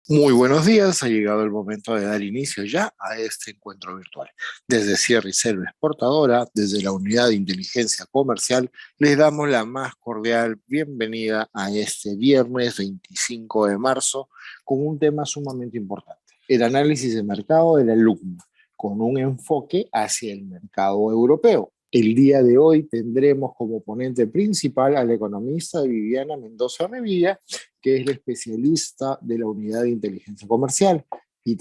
Muy buenos días, ha llegado el momento de dar inicio ya a este encuentro virtual. Desde Sierra y Selva Exportadora, desde la Unidad de Inteligencia Comercial, les damos la más cordial bienvenida a este viernes 25 de marzo con un tema sumamente importante, el análisis de mercado de la LUCMA, con un enfoque hacia el mercado europeo. El día de hoy tendremos como ponente principal a la economista Viviana Mendoza Revilla, que es la especialista de la unidad de inteligencia comercial. Y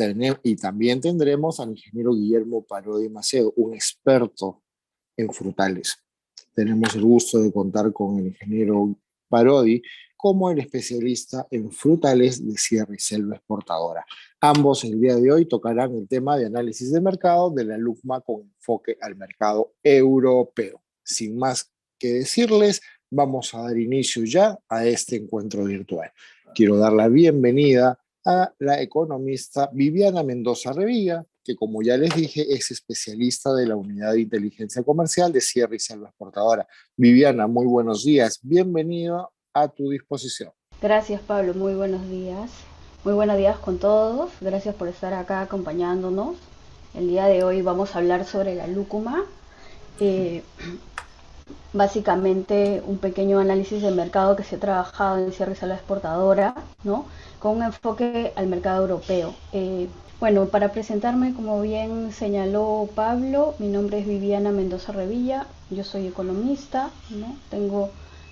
también tendremos al ingeniero Guillermo Parodi Macedo, un experto en frutales. Tenemos el gusto de contar con el ingeniero Parodi como el especialista en frutales de Sierra y Selva Exportadora. Ambos el día de hoy tocarán el tema de análisis de mercado de la LUCMA con enfoque al mercado europeo. Sin más que decirles, vamos a dar inicio ya a este encuentro virtual. Quiero dar la bienvenida a la economista Viviana Mendoza Revilla, que como ya les dije es especialista de la Unidad de Inteligencia Comercial de Sierra y Selva Exportadora. Viviana, muy buenos días, bienvenido a tu disposición. Gracias, Pablo, muy buenos días. Muy buenos días con todos. Gracias por estar acá acompañándonos. El día de hoy vamos a hablar sobre la lúcuma. Eh, Básicamente un pequeño análisis de mercado que se ha trabajado en Sierra y Selva Exportadora, ¿no? Con un enfoque al mercado europeo. Bueno, para presentarme, como bien señaló Pablo, mi nombre es Viviana Mendoza Revilla, yo soy economista, ¿no? Tengo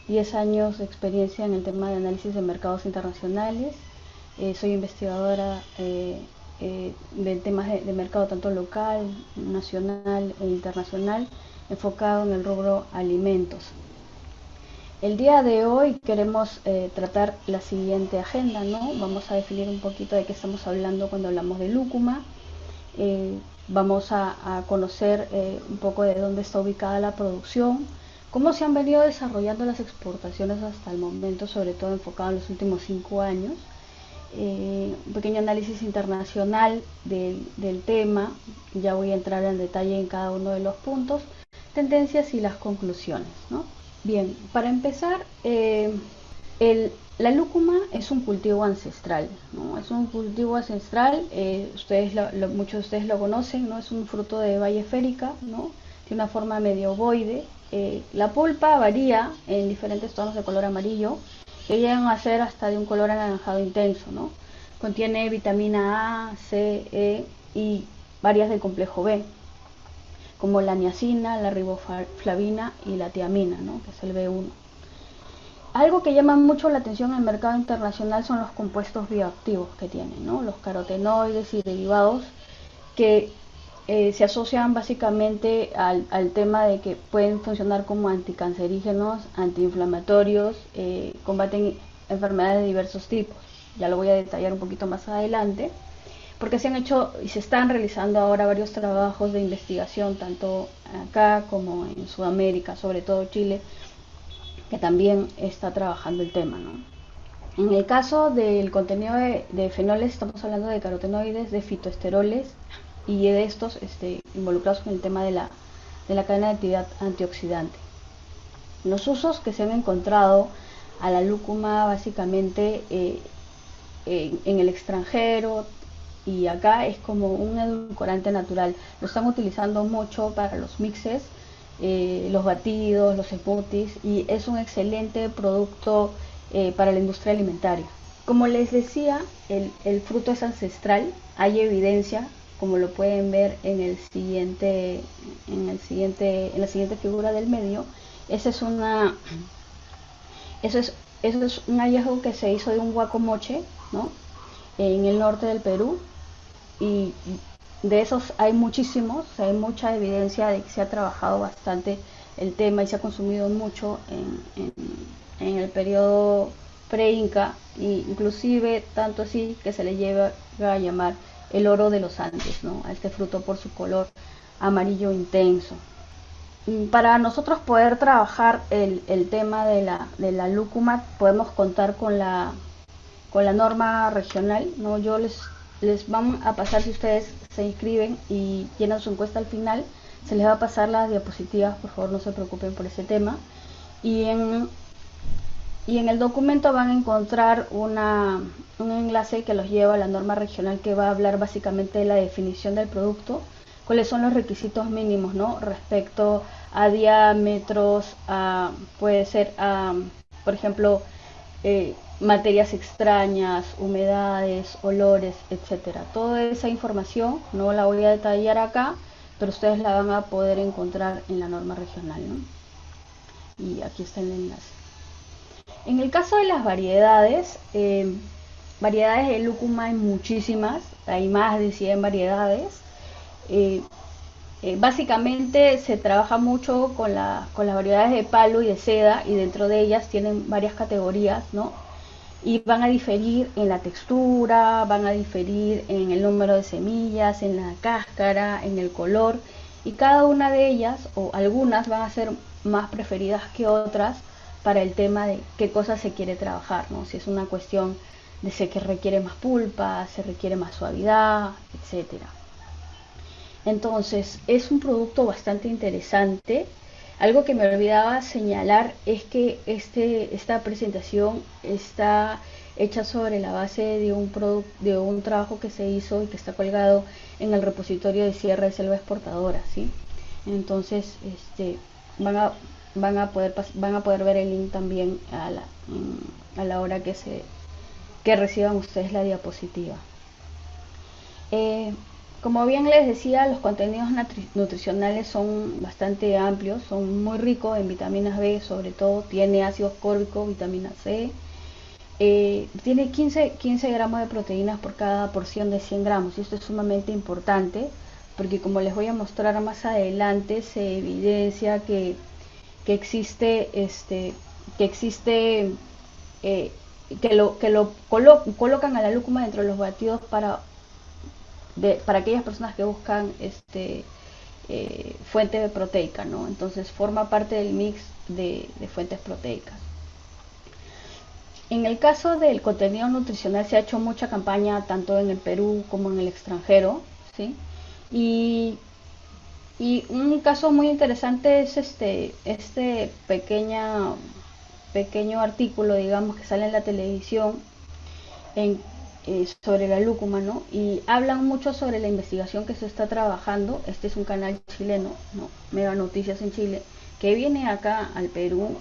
10 años de experiencia en el tema de análisis de mercados internacionales, soy investigadora de temas de mercado tanto local, nacional e internacional, enfocado en el rubro alimentos. El día de hoy queremos tratar la siguiente agenda, ¿no? Vamos a definir un poquito de qué estamos hablando cuando hablamos de lúcuma. Vamos a conocer un poco de dónde está ubicada la producción, cómo se han venido desarrollando las exportaciones hasta el momento, sobre todo enfocado en los últimos 5 años. Un pequeño análisis internacional del tema, ya voy a entrar en detalle en cada uno de los puntos, tendencias y las conclusiones, ¿no? Bien, para empezar, la lúcuma es un cultivo ancestral, ¿no? Es un cultivo ancestral, muchos de ustedes lo conocen, ¿no? Es un fruto de valle férica, ¿no? Tiene una forma medio ovoide. La pulpa varía en diferentes tonos de color amarillo, que llegan a ser hasta de un color anaranjado intenso, ¿no? Contiene vitamina A, C, E y varias del complejo B, como la niacina, la riboflavina y la tiamina, ¿no? Que es el B1. Algo que llama mucho la atención en el mercado internacional son los compuestos bioactivos que tienen, ¿no? Los carotenoides y derivados que se asocian básicamente al tema de que pueden funcionar como anticancerígenos, antiinflamatorios, combaten enfermedades de diversos tipos. Ya lo voy a detallar un poquito más adelante, porque se han hecho y se están realizando ahora varios trabajos de investigación, tanto acá como en Sudamérica, sobre todo Chile, que también está trabajando el tema, ¿no? En el caso del contenido de fenoles, estamos hablando de carotenoides, de fitoesteroles y de estos involucrados en el tema de la cadena de actividad antioxidante. Los usos que se han encontrado a la lúcuma básicamente en el extranjero y acá es como un edulcorante natural. Lo están utilizando mucho para los mixes, los batidos, los smoothies, y es un excelente producto para la industria alimentaria. Como les decía, el fruto es ancestral, hay evidencia, como lo pueden ver en la siguiente figura del medio. Esa es una, eso es, eso es un hallazgo que se hizo de un guacomoche, ¿no? En el norte del Perú, y de esos hay muchísimos, o sea, hay mucha evidencia de que se ha trabajado bastante el tema y se ha consumido mucho en el periodo pre-inca, inclusive tanto así que se le lleva a llamar el oro de los Andes, ¿no? A este fruto por su color amarillo intenso. Para nosotros poder trabajar el tema de la lúcuma, podemos contar con la norma regional, ¿no? Yo les van a pasar, si ustedes se inscriben y llenan su encuesta al final, se les va a pasar las diapositivas, por favor no se preocupen por ese tema. Y en el documento van a encontrar un enlace que los lleva a la norma regional que va a hablar básicamente de la definición del producto, cuáles son los requisitos mínimos, ¿no? Respecto a diámetros, puede ser, por ejemplo, materias extrañas, humedades, olores, etcétera. Toda esa información no la voy a detallar acá, pero ustedes la van a poder encontrar en la norma regional, ¿no? Y aquí está el enlace. En el caso de las variedades, variedades de lúcuma hay muchísimas, hay más de 100 variedades. Eh, Básicamente se trabaja mucho con las variedades de palo y de seda, y dentro de ellas tienen varias categorías, ¿no? Y van a diferir en la textura, van a diferir en el número de semillas, en la cáscara, en el color, y cada una de ellas o algunas van a ser más preferidas que otras para el tema de qué cosas se quiere trabajar, ¿no? Si es una cuestión de si que requiere más pulpa, se requiere más suavidad, etcétera. Entonces, es un producto bastante interesante. Algo que me olvidaba señalar es que esta presentación está hecha sobre la base de un trabajo que se hizo y que está colgado en el repositorio de Sierra de Selva Exportadora, ¿sí? Entonces, van a, van a poder ver el link también a la hora que reciban ustedes la diapositiva. Como bien les decía, los contenidos nutricionales son bastante amplios, son muy ricos en vitaminas B, sobre todo tiene ácido ascórbico, vitamina C, tiene 15 gramos de proteínas por cada porción de 100 gramos, y esto es sumamente importante porque, como les voy a mostrar más adelante, se evidencia que existe que lo colocan a la lúcuma dentro de los batidos para aquellas personas que buscan fuente proteica, ¿no? Entonces forma parte del mix de fuentes proteicas. En el caso del contenido nutricional se ha hecho mucha campaña tanto en el Perú como en el extranjero, ¿sí? Y un caso muy interesante es este pequeño artículo, digamos, que sale en la televisión sobre la lúcuma, ¿no? Y hablan mucho sobre la investigación que se está trabajando. Este es un canal chileno, ¿no? Mega Noticias en Chile, que viene acá al Perú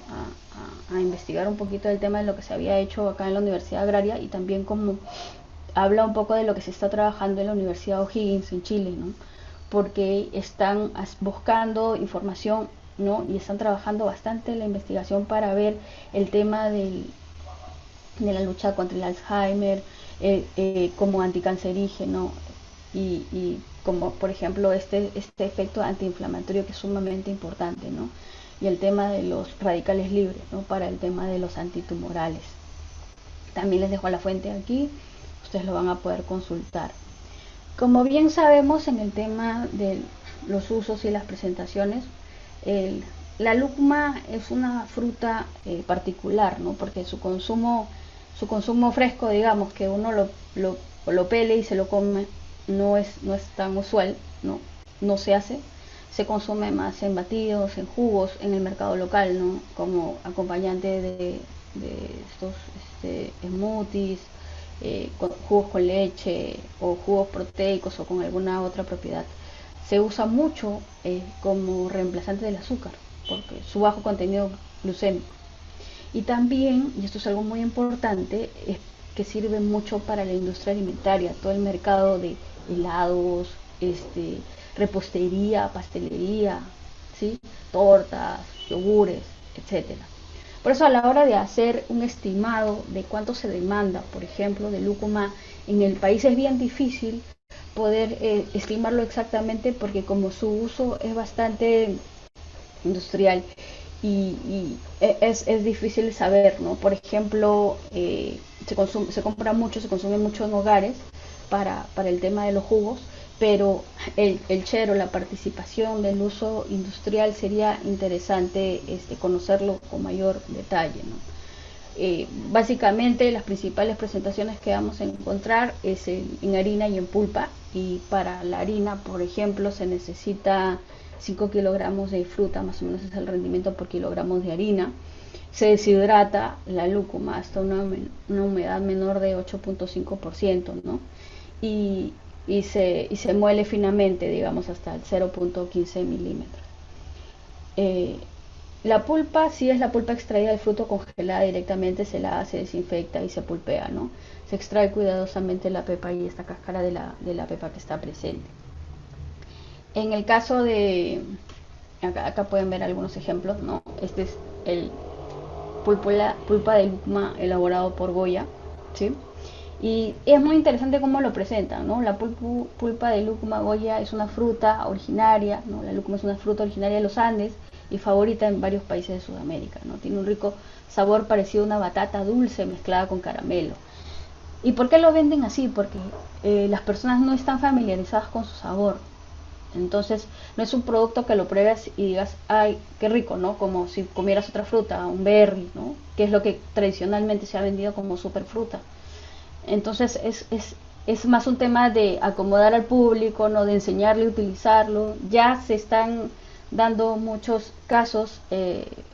a investigar un poquito del tema de lo que se había hecho acá en la Universidad Agraria, y también como habla un poco de lo que se está trabajando en la Universidad O'Higgins en Chile, ¿no? Porque están buscando información, ¿no? Y están trabajando bastante en la investigación para ver el tema de la lucha contra el Alzheimer, como anticancerígeno, y como por ejemplo este efecto antiinflamatorio, que es sumamente importante, ¿no? Y el tema de los radicales libres, ¿no? Para el tema de los antitumorales. También les dejo la fuente aquí, ustedes lo van a poder consultar. Como bien sabemos, en el tema de los usos y las presentaciones, la lúcuma es una fruta particular, ¿no? Porque su consumo fresco, digamos, que uno lo pele y se lo come, no es tan usual, no se hace. Se consume más en batidos, en jugos, en el mercado local, ¿no? Como acompañante de estos smoothies, jugos con leche o jugos proteicos o con alguna otra propiedad. Se usa mucho como reemplazante del azúcar, porque su bajo contenido glucémico. Y también, y esto es algo muy importante, es que sirve mucho para la industria alimentaria, todo el mercado de helados, repostería, pastelería, ¿sí? Tortas, yogures, etcétera. Por eso, a la hora de hacer un estimado de cuánto se demanda, por ejemplo, de lúcuma en el país, es bien difícil poder estimarlo exactamente, porque como su uso es bastante industrial y es difícil saber, ¿no? Por ejemplo, se compra mucho, se consume mucho en hogares para el tema de los jugos, pero el chero, la participación del uso industrial, sería interesante conocerlo con mayor detalle, ¿no? Básicamente las principales presentaciones que vamos a encontrar es en harina y en pulpa, y para la harina, por ejemplo, se necesita 5 kilogramos de fruta, más o menos es el rendimiento por kilogramos de harina. se deshidrata la lúcuma hasta una humedad menor de 8.5%, ¿no? Y, y se muele finamente, digamos, hasta el 0.15 milímetros. Eh, la pulpa, si es la pulpa extraída del fruto congelada directamente, se lava, se desinfecta y se pulpea, ¿no? Se extrae cuidadosamente la pepa y esta cáscara de la pepa que está presente. En el caso de, acá pueden ver algunos ejemplos, ¿no? Este es el pulpa de lúcuma elaborado por Goya, ¿sí? Y es muy interesante cómo lo presentan, ¿no? La pulpa de lúcuma Goya es una fruta originaria, ¿no? La lúcuma es una fruta originaria de los Andes y favorita en varios países de Sudamérica, ¿no? Tiene un rico sabor parecido a una batata dulce mezclada con caramelo. ¿Y por qué lo venden así? Porque las personas no están familiarizadas con su sabor. Entonces, no es un producto que lo pruebes y digas, ay, qué rico, ¿no? Como si comieras otra fruta, un berry, ¿no? Que es lo que tradicionalmente se ha vendido como superfruta. Entonces, es más un tema de acomodar al público, ¿no? De enseñarle a utilizarlo. Ya se están dando muchos casos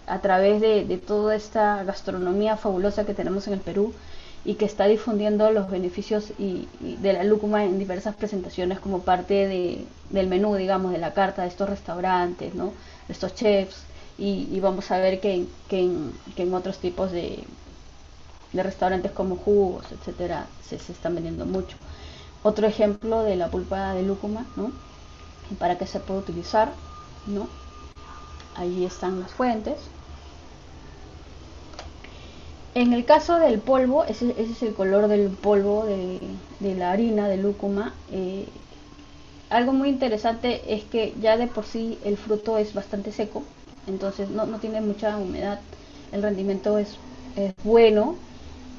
a través de toda esta gastronomía fabulosa que tenemos en el Perú y que está difundiendo los beneficios y de la lúcuma en diversas presentaciones como parte del menú, digamos, de la carta de estos restaurantes, ¿no? De estos chefs, y vamos a ver que en otros tipos de restaurantes como jugos, etcétera, se están vendiendo mucho. Otro ejemplo de la pulpa de lúcuma, ¿no? Y para qué se puede utilizar, ¿no? Allí están las fuentes. En el caso del polvo, ese es el color del polvo de la harina de lúcuma. Algo muy interesante es que ya de por sí el fruto es bastante seco, entonces no tiene mucha humedad, el rendimiento es bueno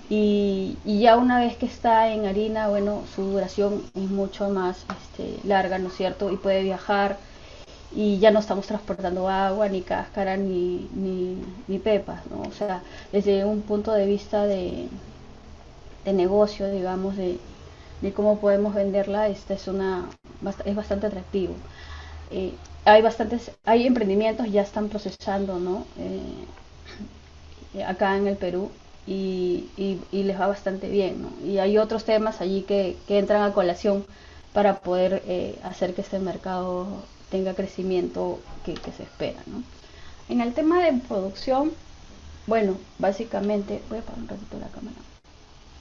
y ya una vez que está en harina, bueno, su duración es mucho más larga, ¿no es cierto? Y puede viajar y ya no estamos transportando agua, ni cáscara, ni pepas, ¿no? O sea, desde un punto de vista de negocio, digamos, de cómo podemos venderla, esta es bastante atractivo. Hay emprendimientos ya están procesando, ¿no? Acá en el Perú y les va bastante bien, ¿no? Y hay otros temas allí que entran a colación para poder hacer que este mercado tenga crecimiento que se espera, ¿no? En el tema de producción, bueno, básicamente, voy a apagar un ratito la cámara,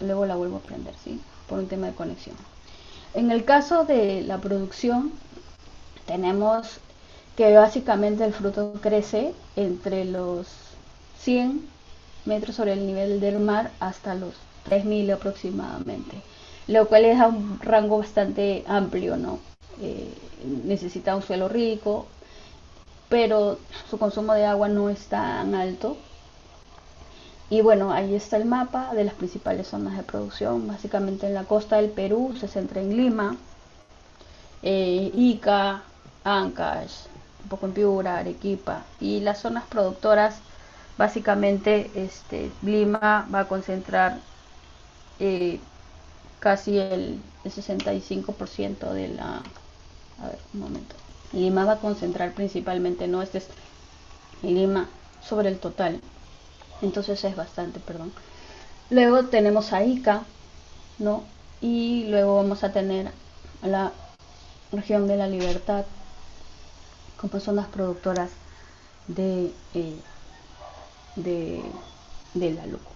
luego la vuelvo a prender, ¿sí? Por un tema de conexión. En el caso de la producción, tenemos que básicamente el fruto crece entre los 100 metros sobre el nivel del mar hasta los 3000 aproximadamente, lo cual les da un rango bastante amplio, ¿no? Necesita un suelo rico, pero su consumo de agua no es tan alto. Y bueno, ahí está el mapa de las principales zonas de producción. Básicamente en la costa del Perú se centra en Lima, Ica, Ancash, un poco en Piura, Arequipa. Y las zonas productoras, básicamente Lima va a concentrar eh, casi el 65% de la... A ver, un momento. Lima va a concentrar principalmente, ¿no? Este es Lima sobre el total. Entonces es bastante, perdón. Luego tenemos a Ica, ¿no? Y luego vamos a tener a la región de la Libertad como zonas productoras de, eh, de, de la lúcuma.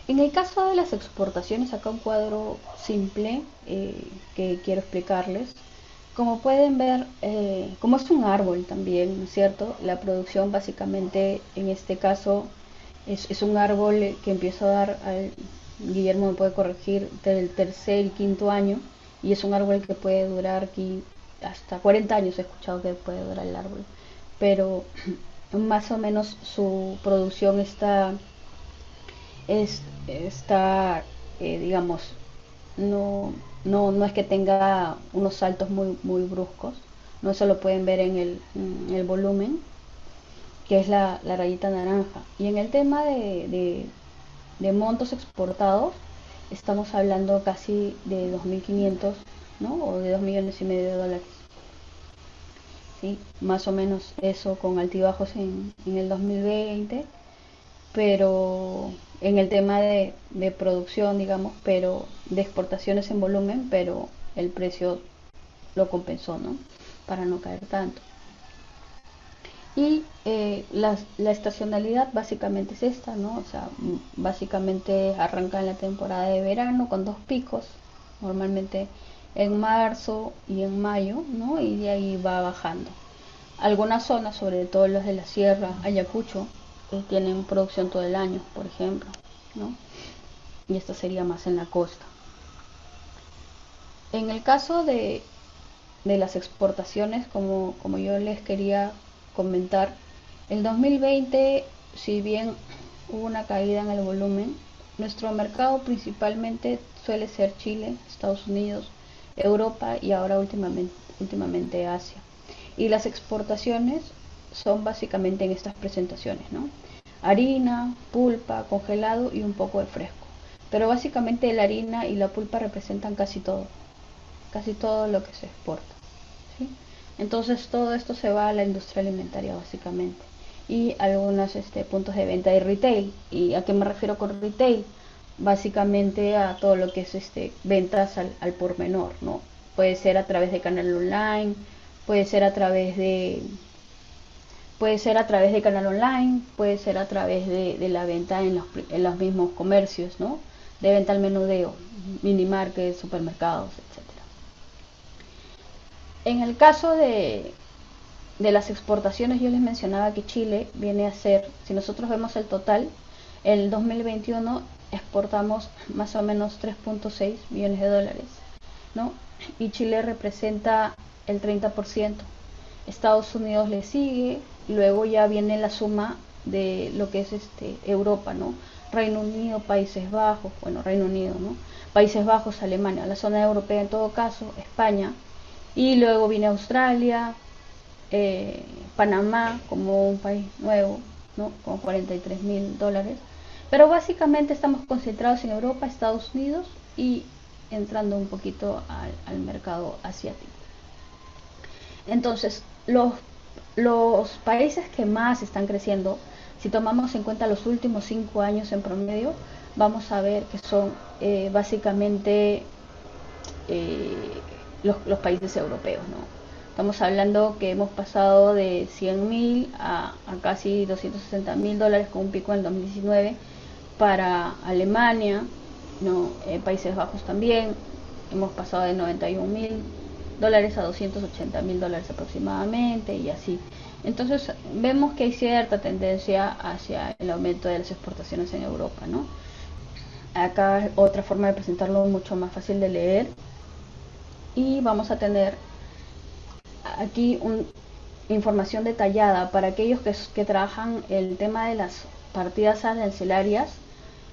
En el caso de las exportaciones, acá un cuadro simple que quiero explicarles. Como pueden ver, como es un árbol también, ¿no es cierto? La producción básicamente en este caso es un árbol que empieza a dar, Guillermo me puede corregir, del tercer y quinto año, y es un árbol que puede durar aquí hasta 40 años, he escuchado que puede durar el árbol, pero más o menos su producción está digamos, no es que tenga unos saltos muy bruscos, no eso lo pueden ver en el volumen, que es la rayita naranja. Y en el tema de montos exportados, estamos hablando casi de 2.500, ¿no? O de 2,5 millones de dólares. ¿Sí? Más o menos eso con altibajos en el 2020. pero en el tema de producción, digamos, pero de exportaciones en volumen, pero el precio lo compensó, ¿no? Para no caer tanto. Y la estacionalidad básicamente es esta, ¿no? O sea, básicamente arranca en la temporada de verano con dos picos, normalmente en marzo y en mayo, ¿no? Y de ahí va bajando. Algunas zonas, sobre todo los de la sierra, Ayacucho, tienen producción todo el año, por ejemplo, ¿no? Y esto sería más en la costa. En el caso de las exportaciones, como yo les quería comentar, el 2020, si bien hubo una caída en el volumen, nuestro mercado principalmente suele ser Chile, Estados Unidos, Europa y ahora últimamente Asia. Y las exportaciones son básicamente en estas presentaciones, ¿no? Harina, pulpa, congelado y un poco de fresco. Pero básicamente la harina y la pulpa representan casi todo lo que se exporta, ¿sí? Entonces todo esto se va a la industria alimentaria básicamente y algunos puntos de venta y retail. ¿Y a qué me refiero con retail? Básicamente a todo lo que es ventas al por menor, ¿no? Puede ser a través de canal online, puede ser a través de puede ser a través de canal online, puede ser a través de la venta en los mismos comercios, ¿no? De venta al menudeo, mini markets, supermercados, etcétera. En el caso de las exportaciones, yo les mencionaba que Chile viene a ser, si nosotros vemos el total, el 2021 exportamos más o menos 3.6 millones de dólares, ¿no? Y Chile representa el 30%. Estados Unidos le sigue, luego ya viene la suma de lo que es Europa, ¿no? Reino Unido, Países Bajos, bueno, Reino Unido, ¿no? Países Bajos, Alemania, la zona europea en todo caso, España, y luego viene Australia, Panamá como un país nuevo, ¿no? Con 43.000 dólares. Pero básicamente estamos concentrados en Europa, Estados Unidos y entrando un poquito al mercado asiático. Entonces, los países que más están creciendo, si tomamos en cuenta los últimos 5 años en promedio, vamos a ver que son básicamente eh, los países europeos, ¿no? Estamos hablando que hemos pasado de 100.000 a casi 260.000 dólares con un pico en el 2019 para Alemania, ¿no? Países Bajos también, hemos pasado de 91.000 dólares a 280.000 dólares aproximadamente y así. Entonces vemos que hay cierta tendencia hacia el aumento de las exportaciones en Europa, ¿no? Acá otra forma de presentarlo mucho más fácil de leer y vamos a tener aquí información detallada para aquellos que trabajan el tema de las partidas arancelarias.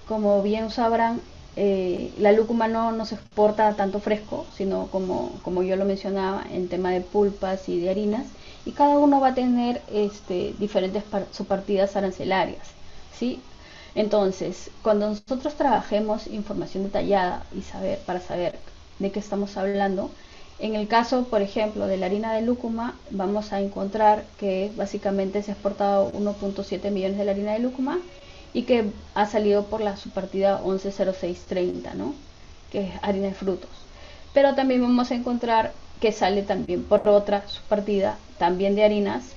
Como bien sabrán, la lúcuma no se exporta tanto fresco, sino como yo lo mencionaba, en tema de pulpas y de harinas, y cada uno va a tener diferentes subpartidas arancelarias, ¿sí? Entonces, cuando nosotros trabajemos información detallada y para saber de qué estamos hablando, en el caso, por ejemplo, de la harina de lúcuma, vamos a encontrar que básicamente se ha exportado 1.7 millones de la harina de lúcuma y que ha salido por la subpartida 110630, ¿no? Que es harina de frutos. Pero también vamos a encontrar que sale también por otra subpartida, también de harinas,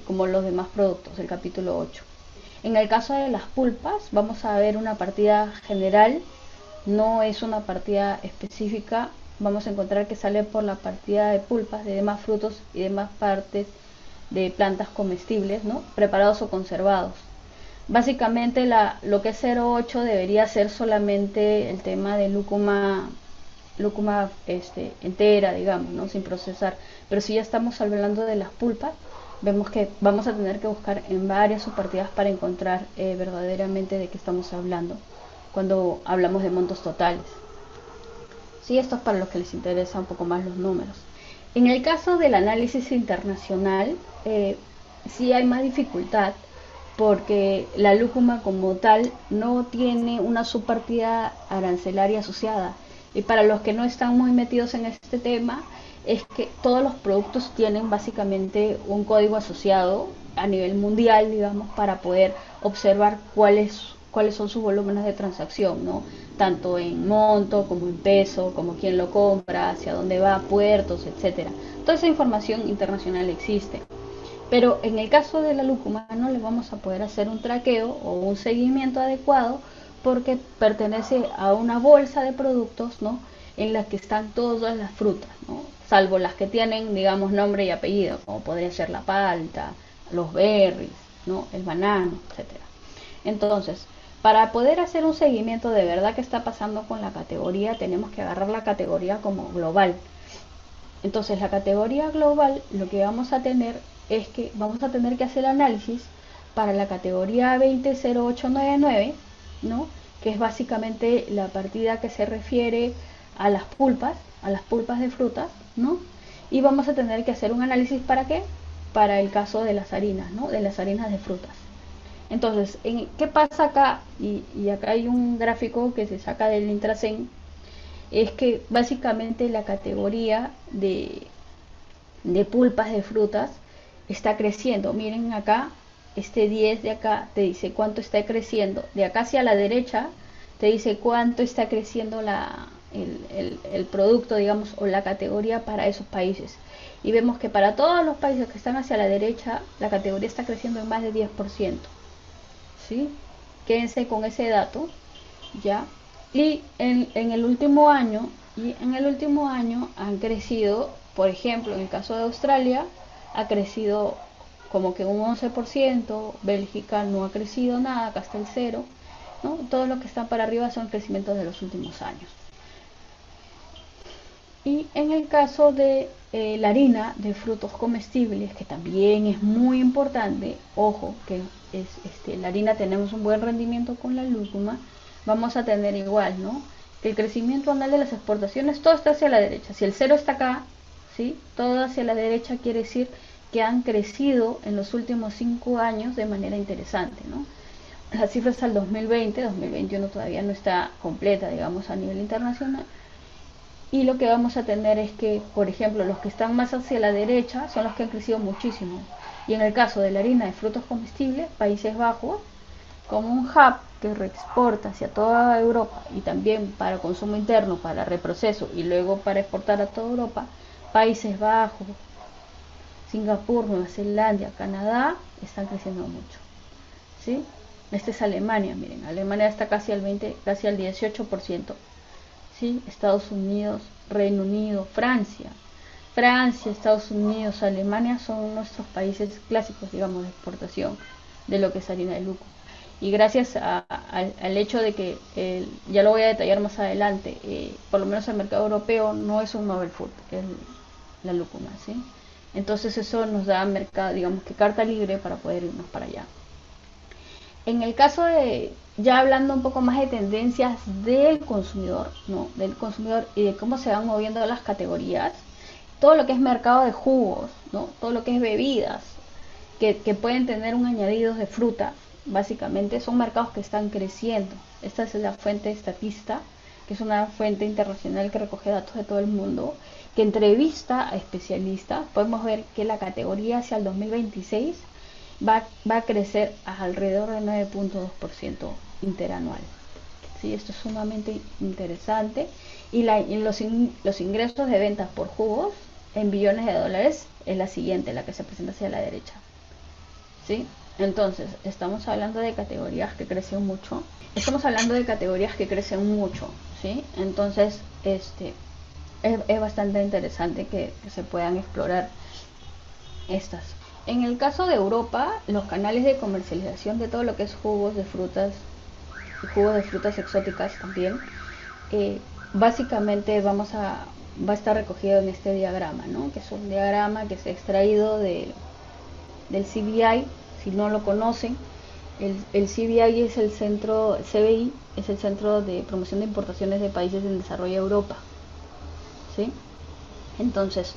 como los demás productos, el capítulo 8. En el caso de las pulpas, vamos a ver una partida general, no es una partida específica. Vamos a encontrar que sale por la partida de pulpas de demás frutos y demás partes de plantas comestibles, ¿no? Preparados o conservados. Básicamente lo que es 0,8 debería ser solamente el tema de lúcuma entera, digamos, ¿no? Sin procesar. Pero si ya estamos hablando de las pulpas, vemos que vamos a tener que buscar en varias subpartidas para encontrar verdaderamente de qué estamos hablando cuando hablamos de montos totales. Sí, esto es para los que les interesa un poco más los números. En el caso del análisis internacional, sí hay más dificultad porque la lúcuma como tal no tiene una subpartida arancelaria asociada. Y para los que no están muy metidos en este tema, es que todos los productos tienen básicamente un código asociado a nivel mundial, digamos, para poder observar cuáles son sus volúmenes de transacción, ¿no? Tanto en monto como en peso, como quién lo compra, hacia dónde va, puertos, etcétera. Toda esa información internacional existe. Pero en el caso de la lúcuma no le vamos a poder hacer un traqueo o un seguimiento adecuado porque pertenece a una bolsa de productos, ¿no? En la que están todas las frutas, ¿no? Salvo las que tienen, digamos, nombre y apellido, como podría ser la palta, los berries, ¿no? El banano, etcétera. Entonces, para poder hacer un seguimiento de verdad que está pasando con la categoría, tenemos que agarrar la categoría como global. Entonces, la categoría global, lo que vamos a tener es que vamos a tener que hacer análisis para la categoría 200899, ¿no? Que es básicamente la partida que se refiere a las pulpas de frutas, ¿no? Y vamos a tener que hacer un análisis para qué? Para el caso de las harinas, ¿no? De las harinas de frutas. Entonces, ¿qué pasa acá? Y acá hay un gráfico que se saca del Intrasyn, es que básicamente la categoría de pulpas de frutas está creciendo. Miren acá, este 10 de acá te dice cuánto está creciendo. De acá hacia la derecha te dice cuánto está creciendo el producto, digamos, o la categoría para esos países. Y vemos que para todos los países que están hacia la derecha, la categoría está creciendo en más de 10%. ¿Sí? Quédense con ese dato, ¿ya? Y en el último año, han crecido, por ejemplo, en el caso de Australia, ha crecido como que un 11%, Bélgica no ha crecido nada, acá está el cero, ¿no? Todo lo que está para arriba son crecimientos de los últimos años. Y en el caso de la harina de frutos comestibles, que también es muy importante, ojo, que la harina tenemos un buen rendimiento con la lúcuma, vamos a tener igual, ¿no? Que el crecimiento anual de las exportaciones, todo está hacia la derecha. Si el cero está acá, ¿sí? Todo hacia la derecha quiere decir que han crecido en los últimos 5 años de manera interesante, ¿no? Las cifras al 2020, 2021 todavía no está completa, digamos, a nivel internacional. Y lo que vamos a tener es que, por ejemplo, los que están más hacia la derecha son los que han crecido muchísimo. Y en el caso de la harina de frutos comestibles, Países Bajos, como un hub que reexporta hacia toda Europa y también para consumo interno, para reproceso y luego para exportar a toda Europa, Países Bajos, Singapur, Nueva Zelanda, Canadá están creciendo mucho. ¿Sí? Este es Alemania, miren, Alemania está casi al 20, casi al 18%. ¿Sí? Estados Unidos, Reino Unido, Francia, Estados Unidos, Alemania son nuestros países clásicos, digamos, de exportación de lo que es harina de lúcuma. Y gracias al hecho de que, ya lo voy a detallar más adelante, por lo menos el mercado europeo no es un novel food, es la lúcuma, ¿sí? Entonces eso nos da mercado, digamos que carta libre para poder irnos para allá. En el caso de, ya hablando un poco más de tendencias del consumidor, ¿no? Del consumidor y de cómo se van moviendo las categorías, todo lo que es mercado de jugos, ¿no? Todo lo que es bebidas, que pueden tener un añadido de fruta, básicamente son mercados que están creciendo. Esta es la fuente Statista, que es una fuente internacional que recoge datos de todo el mundo, que entrevista a especialistas. Podemos ver que la categoría hacia el 2026 va a crecer a alrededor del 9.2% interanual. ¿Sí? Esto es sumamente interesante. Y los ingresos de ventas por jugos en billones de dólares es la siguiente, la que se presenta hacia la derecha. ¿Sí? Entonces, estamos hablando de categorías que crecen mucho. ¿Sí? Entonces, es bastante interesante que se puedan explorar estas. En el caso de Europa, los canales de comercialización de todo lo que es jugos de frutas exóticas también, básicamente va a estar recogido en este diagrama, ¿no? Que es un diagrama que se ha extraído del CBI. Si no lo conocen, el CBI es el centro, el CBI es el Centro de Promoción de Importaciones de Países en Desarrollo de Europa, ¿sí? Entonces,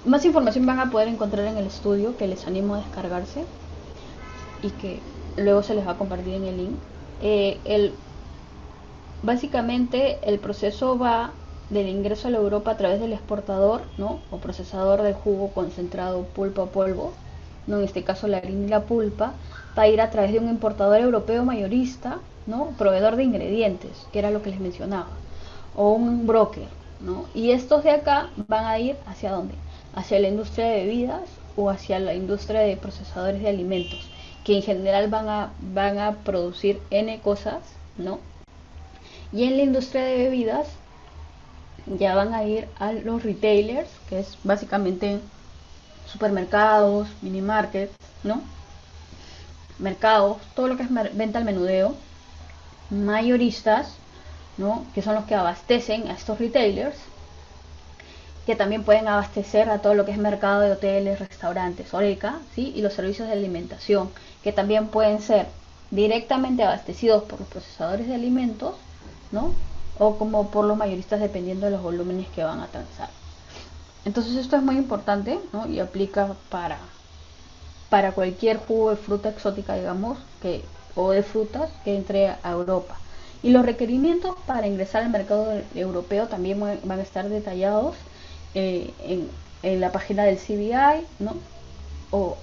más información van a poder encontrar en el estudio, que les animo a descargarse y que luego se les va a compartir en el link. Básicamente el proceso va del ingreso a la Europa a través del exportador, ¿no? O procesador del jugo concentrado, pulpa o polvo, ¿no? En este caso la harina y la pulpa, va a ir a través de un importador europeo mayorista, ¿no? Proveedor de ingredientes, que era lo que les mencionaba, o un broker, ¿no? Y estos de acá van a ir hacia dónde? Hacia la industria de bebidas o hacia la industria de procesadores de alimentos, que en general van a producir N cosas, ¿no? Y en la industria de bebidas ya van a ir a los retailers, que es básicamente supermercados, mini markets, ¿no? Mercados, todo lo que es venta al menudeo, mayoristas, ¿no? Que son los que abastecen a estos retailers, que también pueden abastecer a todo lo que es mercado de hoteles, restaurantes, Oreca, ¿sí? Y los servicios de alimentación, que también pueden ser directamente abastecidos por los procesadores de alimentos, ¿no? O como por los mayoristas dependiendo de los volúmenes que van a transar. Entonces esto es muy importante, ¿no? Y aplica para cualquier jugo de fruta exótica, digamos, o de frutas que entre a Europa. Y los requerimientos para ingresar al mercado europeo también van a estar detallados en la página del CBI, ¿no? O,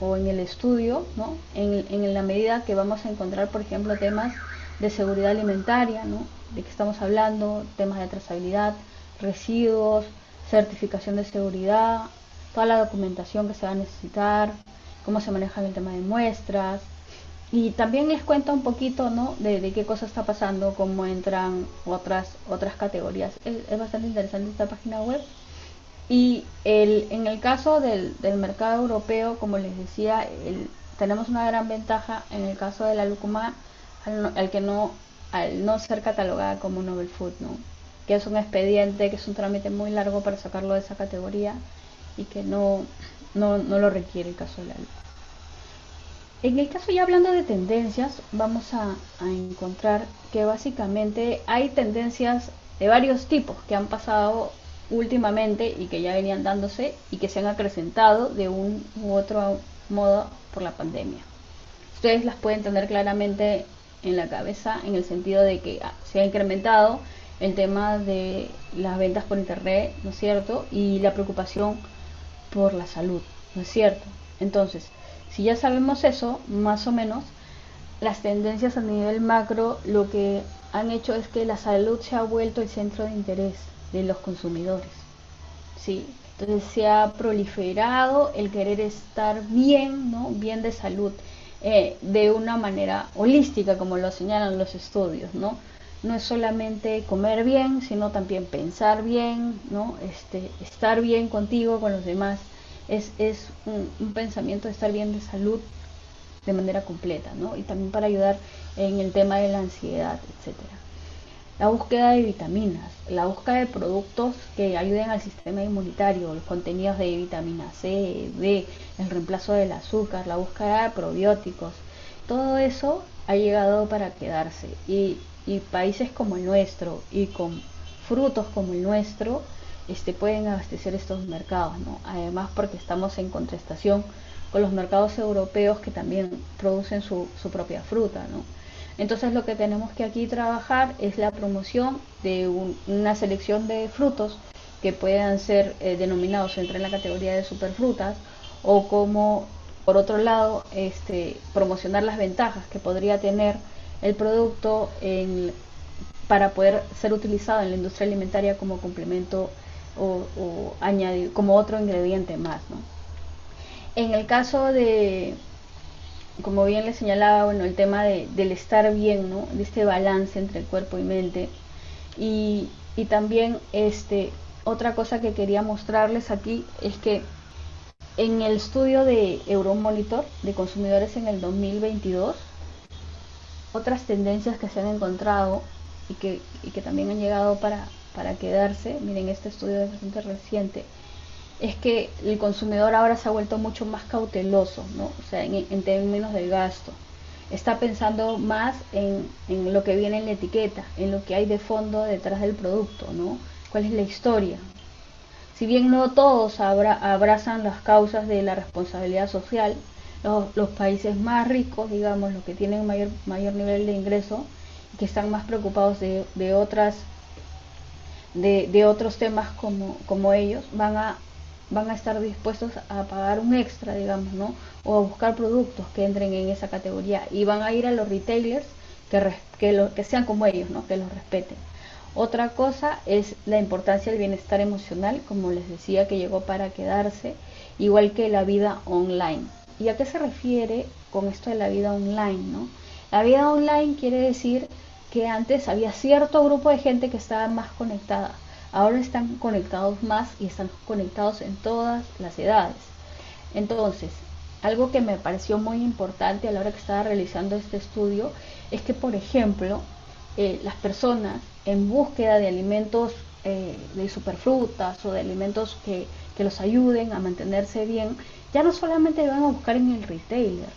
o en el estudio, ¿no? En la medida que vamos a encontrar, por ejemplo, temas de seguridad alimentaria, ¿no? De qué estamos hablando, temas de trazabilidad, residuos, certificación de seguridad, toda la documentación que se va a necesitar, cómo se maneja el tema de muestras, y también les cuenta un poquito, ¿no? de qué cosa está pasando, cómo entran otras categorías. Es bastante interesante esta página web. Y en el caso del mercado europeo, como les decía, tenemos una gran ventaja en el caso de la lúcuma al no ser catalogada como novel food, ¿no? Que es un expediente, que es un trámite muy largo para sacarlo de esa categoría y que no lo requiere el caso de la lúcuma. En el caso, ya hablando de tendencias, vamos a encontrar que básicamente hay tendencias de varios tipos que han pasado últimamente y que ya venían dándose y que se han acrecentado de un u otro modo por la pandemia. Ustedes las pueden tener claramente en la cabeza en el sentido de que se ha incrementado el tema de las ventas por internet, ¿no es cierto? Y la preocupación por la salud, ¿no es cierto? Entonces, si ya sabemos eso, más o menos, las tendencias a nivel macro lo que han hecho es que la salud se ha vuelto el centro de interés de los consumidores, ¿sí? Entonces se ha proliferado el querer estar bien, ¿no? Bien de salud, de una manera holística, como lo señalan los estudios, ¿no? No es solamente comer bien, sino también pensar bien, ¿no? Estar bien contigo, con los demás. Es un pensamiento de estar bien de salud de manera completa, ¿no? Y también para ayudar en el tema de la ansiedad, etcétera. La búsqueda de vitaminas, la búsqueda de productos que ayuden al sistema inmunitario, los contenidos de vitamina C, D, el reemplazo del azúcar, la búsqueda de probióticos, todo eso ha llegado para quedarse y países como el nuestro y con frutos como el nuestro pueden abastecer estos mercados, ¿no? Además porque estamos en contrastación con los mercados europeos que también producen su propia fruta, ¿no? Entonces lo que tenemos que aquí trabajar es la promoción de una selección de frutos que puedan ser denominados entre en la categoría de superfrutas, o como por otro lado promocionar las ventajas que podría tener el producto para poder ser utilizado en la industria alimentaria como complemento o añadir como otro ingrediente más, ¿no? En el caso de, como bien les señalaba, bueno, el tema del estar bien, ¿no? De este balance entre el cuerpo y mente. Y también otra cosa que quería mostrarles aquí es que en el estudio de Euromonitor de consumidores en el 2022, otras tendencias que se han encontrado y que también han llegado para quedarse, miren, este estudio es bastante reciente, es que el consumidor ahora se ha vuelto mucho más cauteloso, ¿no? O sea, en términos del gasto. Está pensando más en lo que viene en la etiqueta, en lo que hay de fondo detrás del producto, ¿no? ¿Cuál es la historia? Si bien no todos abrazan las causas de la responsabilidad social, los países más ricos, digamos, los que tienen mayor nivel de ingreso, que están más preocupados de otros temas como ellos, van a van a estar dispuestos a pagar un extra, digamos, ¿no? O a buscar productos que entren en esa categoría y van a ir a los retailers que sean como ellos, ¿no? Que los respeten. Otra cosa es la importancia del bienestar emocional, como les decía, que llegó para quedarse, igual que la vida online. ¿Y a qué se refiere con esto de la vida online, no? La vida online quiere decir que antes había cierto grupo de gente que estaba más conectada. Ahora están conectados más y están conectados en todas las edades. Entonces, algo que me pareció muy importante a la hora que estaba realizando este estudio es que, por ejemplo, las personas en búsqueda de alimentos de superfrutas o de alimentos que los ayuden a mantenerse bien, ya no solamente van a buscar en el retailer,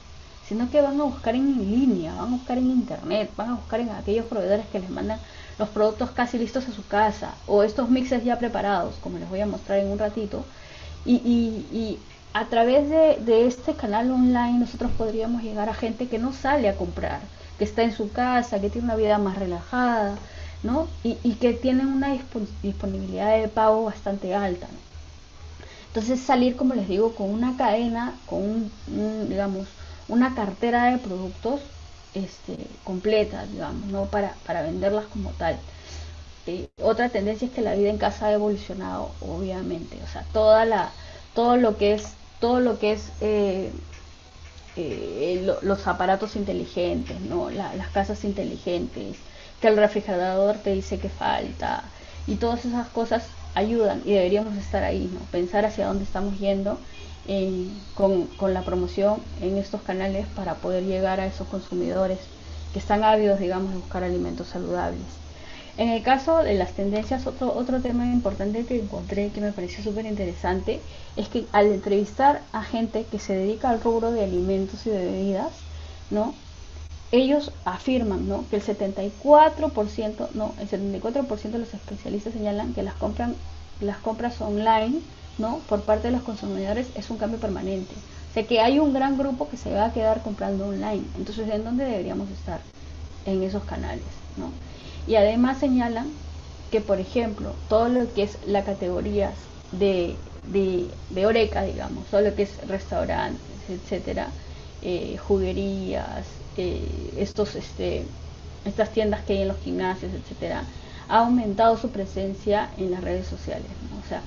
sino que van a buscar en línea, van a buscar en internet, van a buscar en aquellos proveedores que les mandan los productos casi listos a su casa o estos mixes ya preparados, como les voy a mostrar en un ratito. Y a través de este canal online nosotros podríamos llegar a gente que no sale a comprar, que está en su casa, que tiene una vida más relajada, ¿no? Y que tienen una disponibilidad de pago bastante alta, ¿no? Entonces salir, como les digo, con una cadena, con digamos, una cartera de productos completa, digamos, ¿no? Para venderlas como tal. Otra tendencia es que la vida en casa ha evolucionado, obviamente. O sea, todo lo que es, todo lo que es los aparatos inteligentes, ¿no? Las casas inteligentes, que el refrigerador te dice que falta, y todas esas cosas ayudan y deberíamos estar ahí, ¿no? Pensar hacia dónde estamos yendo con la promoción en estos canales para poder llegar a esos consumidores que están ávidos, digamos, de buscar alimentos saludables. En el caso de las tendencias, otro tema importante que encontré que me pareció súper interesante es que al entrevistar a gente que se dedica al rubro de alimentos y de bebidas, ¿no? Ellos afirman, ¿no? Que el 74%, no, el 74% de los especialistas señalan que las compras online, ¿no? Por parte de los consumidores es un cambio permanente. O sea que hay un gran grupo que se va a quedar comprando online. Entonces, ¿en dónde deberíamos estar? En esos canales, ¿no? Y además señalan que, por ejemplo, todo lo que es la categorías de Oreca, digamos, todo lo que es restaurantes, etcétera, juguerías, estas tiendas que hay en los gimnasios, etcétera, ha aumentado su presencia en las redes sociales, ¿no? O sea,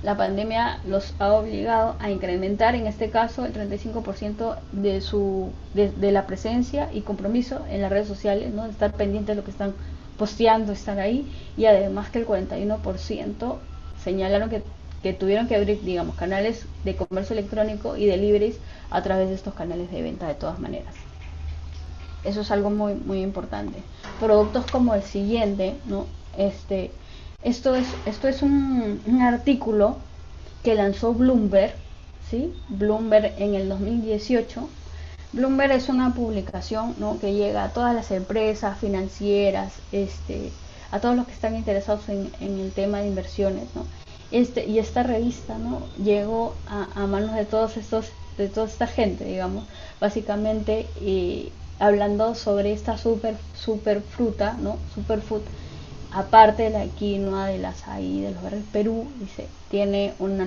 la pandemia los ha obligado a incrementar, en este caso, el 35% de la presencia y compromiso en las redes sociales, ¿no? De estar pendiente de lo que están posteando, estar ahí, y además que el 41% señalaron que tuvieron que abrir, digamos, canales de comercio electrónico y deliveries a través de estos canales de venta de todas maneras. Eso es algo muy, muy importante. Productos como el siguiente, ¿no? Esto es un artículo que lanzó Bloomberg, ¿sí? Bloomberg en el 2018. Bloomberg es una publicación, ¿no? Que llega a todas las empresas financieras, a todos los que están interesados en el tema de inversiones, ¿no? Y esta revista, ¿no? Llegó a manos de de toda esta gente, digamos, básicamente hablando sobre esta super fruta, ¿no? Superfood, aparte de la quinoa, del azaí, de los verdes. Perú, dice, tiene un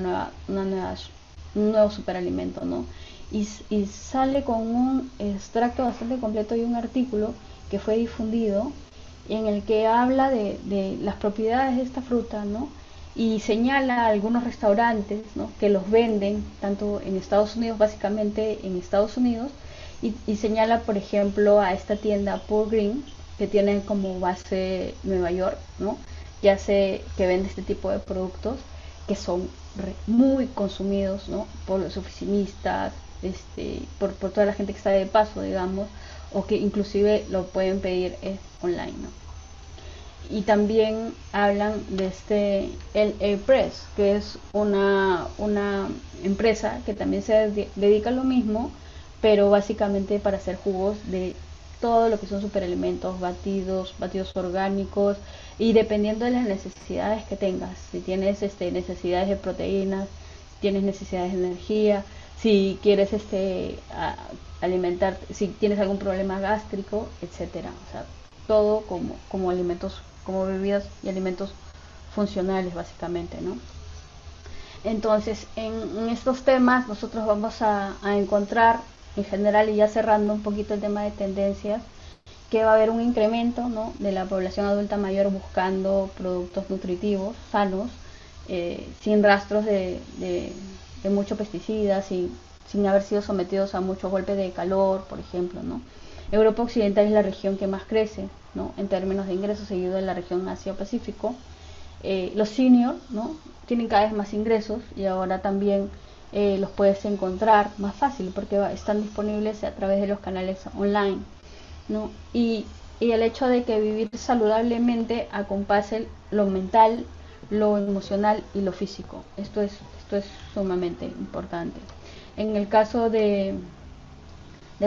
nuevo superalimento, ¿no? Y sale con un extracto bastante completo y un artículo que fue difundido en el que habla de las propiedades de esta fruta, ¿no? Y señala algunos restaurantes, ¿no? Que los venden tanto en Estados Unidos, básicamente en Estados Unidos, y señala, por ejemplo, a esta tienda Paul Green, que tiene como base Nueva York, ¿no? Que vende este tipo de productos que son muy consumidos, ¿no? Por los oficinistas, por toda la gente que está de paso, digamos, o que inclusive lo pueden pedir online, ¿no? Y también hablan de el Press, que es una empresa que también se dedica a lo mismo, pero básicamente para hacer jugos de todo lo que son superalimentos, batidos orgánicos, y dependiendo de las necesidades que tengas, si tienes necesidades de proteínas, si tienes necesidades de energía, si quieres alimentar, si tienes algún problema gástrico, etcétera. O sea, todo como alimentos, como bebidas y alimentos funcionales, básicamente, ¿no? Entonces, en estos temas nosotros vamos a encontrar, en general, y ya cerrando un poquito el tema de tendencias, que va a haber un incremento, ¿no?, de la población adulta mayor buscando productos nutritivos, sanos, sin rastros de muchos pesticidas, sin haber sido sometidos a muchos golpes de calor, por ejemplo, ¿no? Europa Occidental es la región que más crece, ¿no?, en términos de ingresos, seguido de la región Asia-Pacífico. Los seniors, ¿no?, tienen cada vez más ingresos y ahora también los puedes encontrar más fácil porque están disponibles a través de los canales online, ¿no? Y el hecho de que vivir saludablemente acompase lo mental, lo emocional y lo físico. Esto es sumamente importante. En el caso de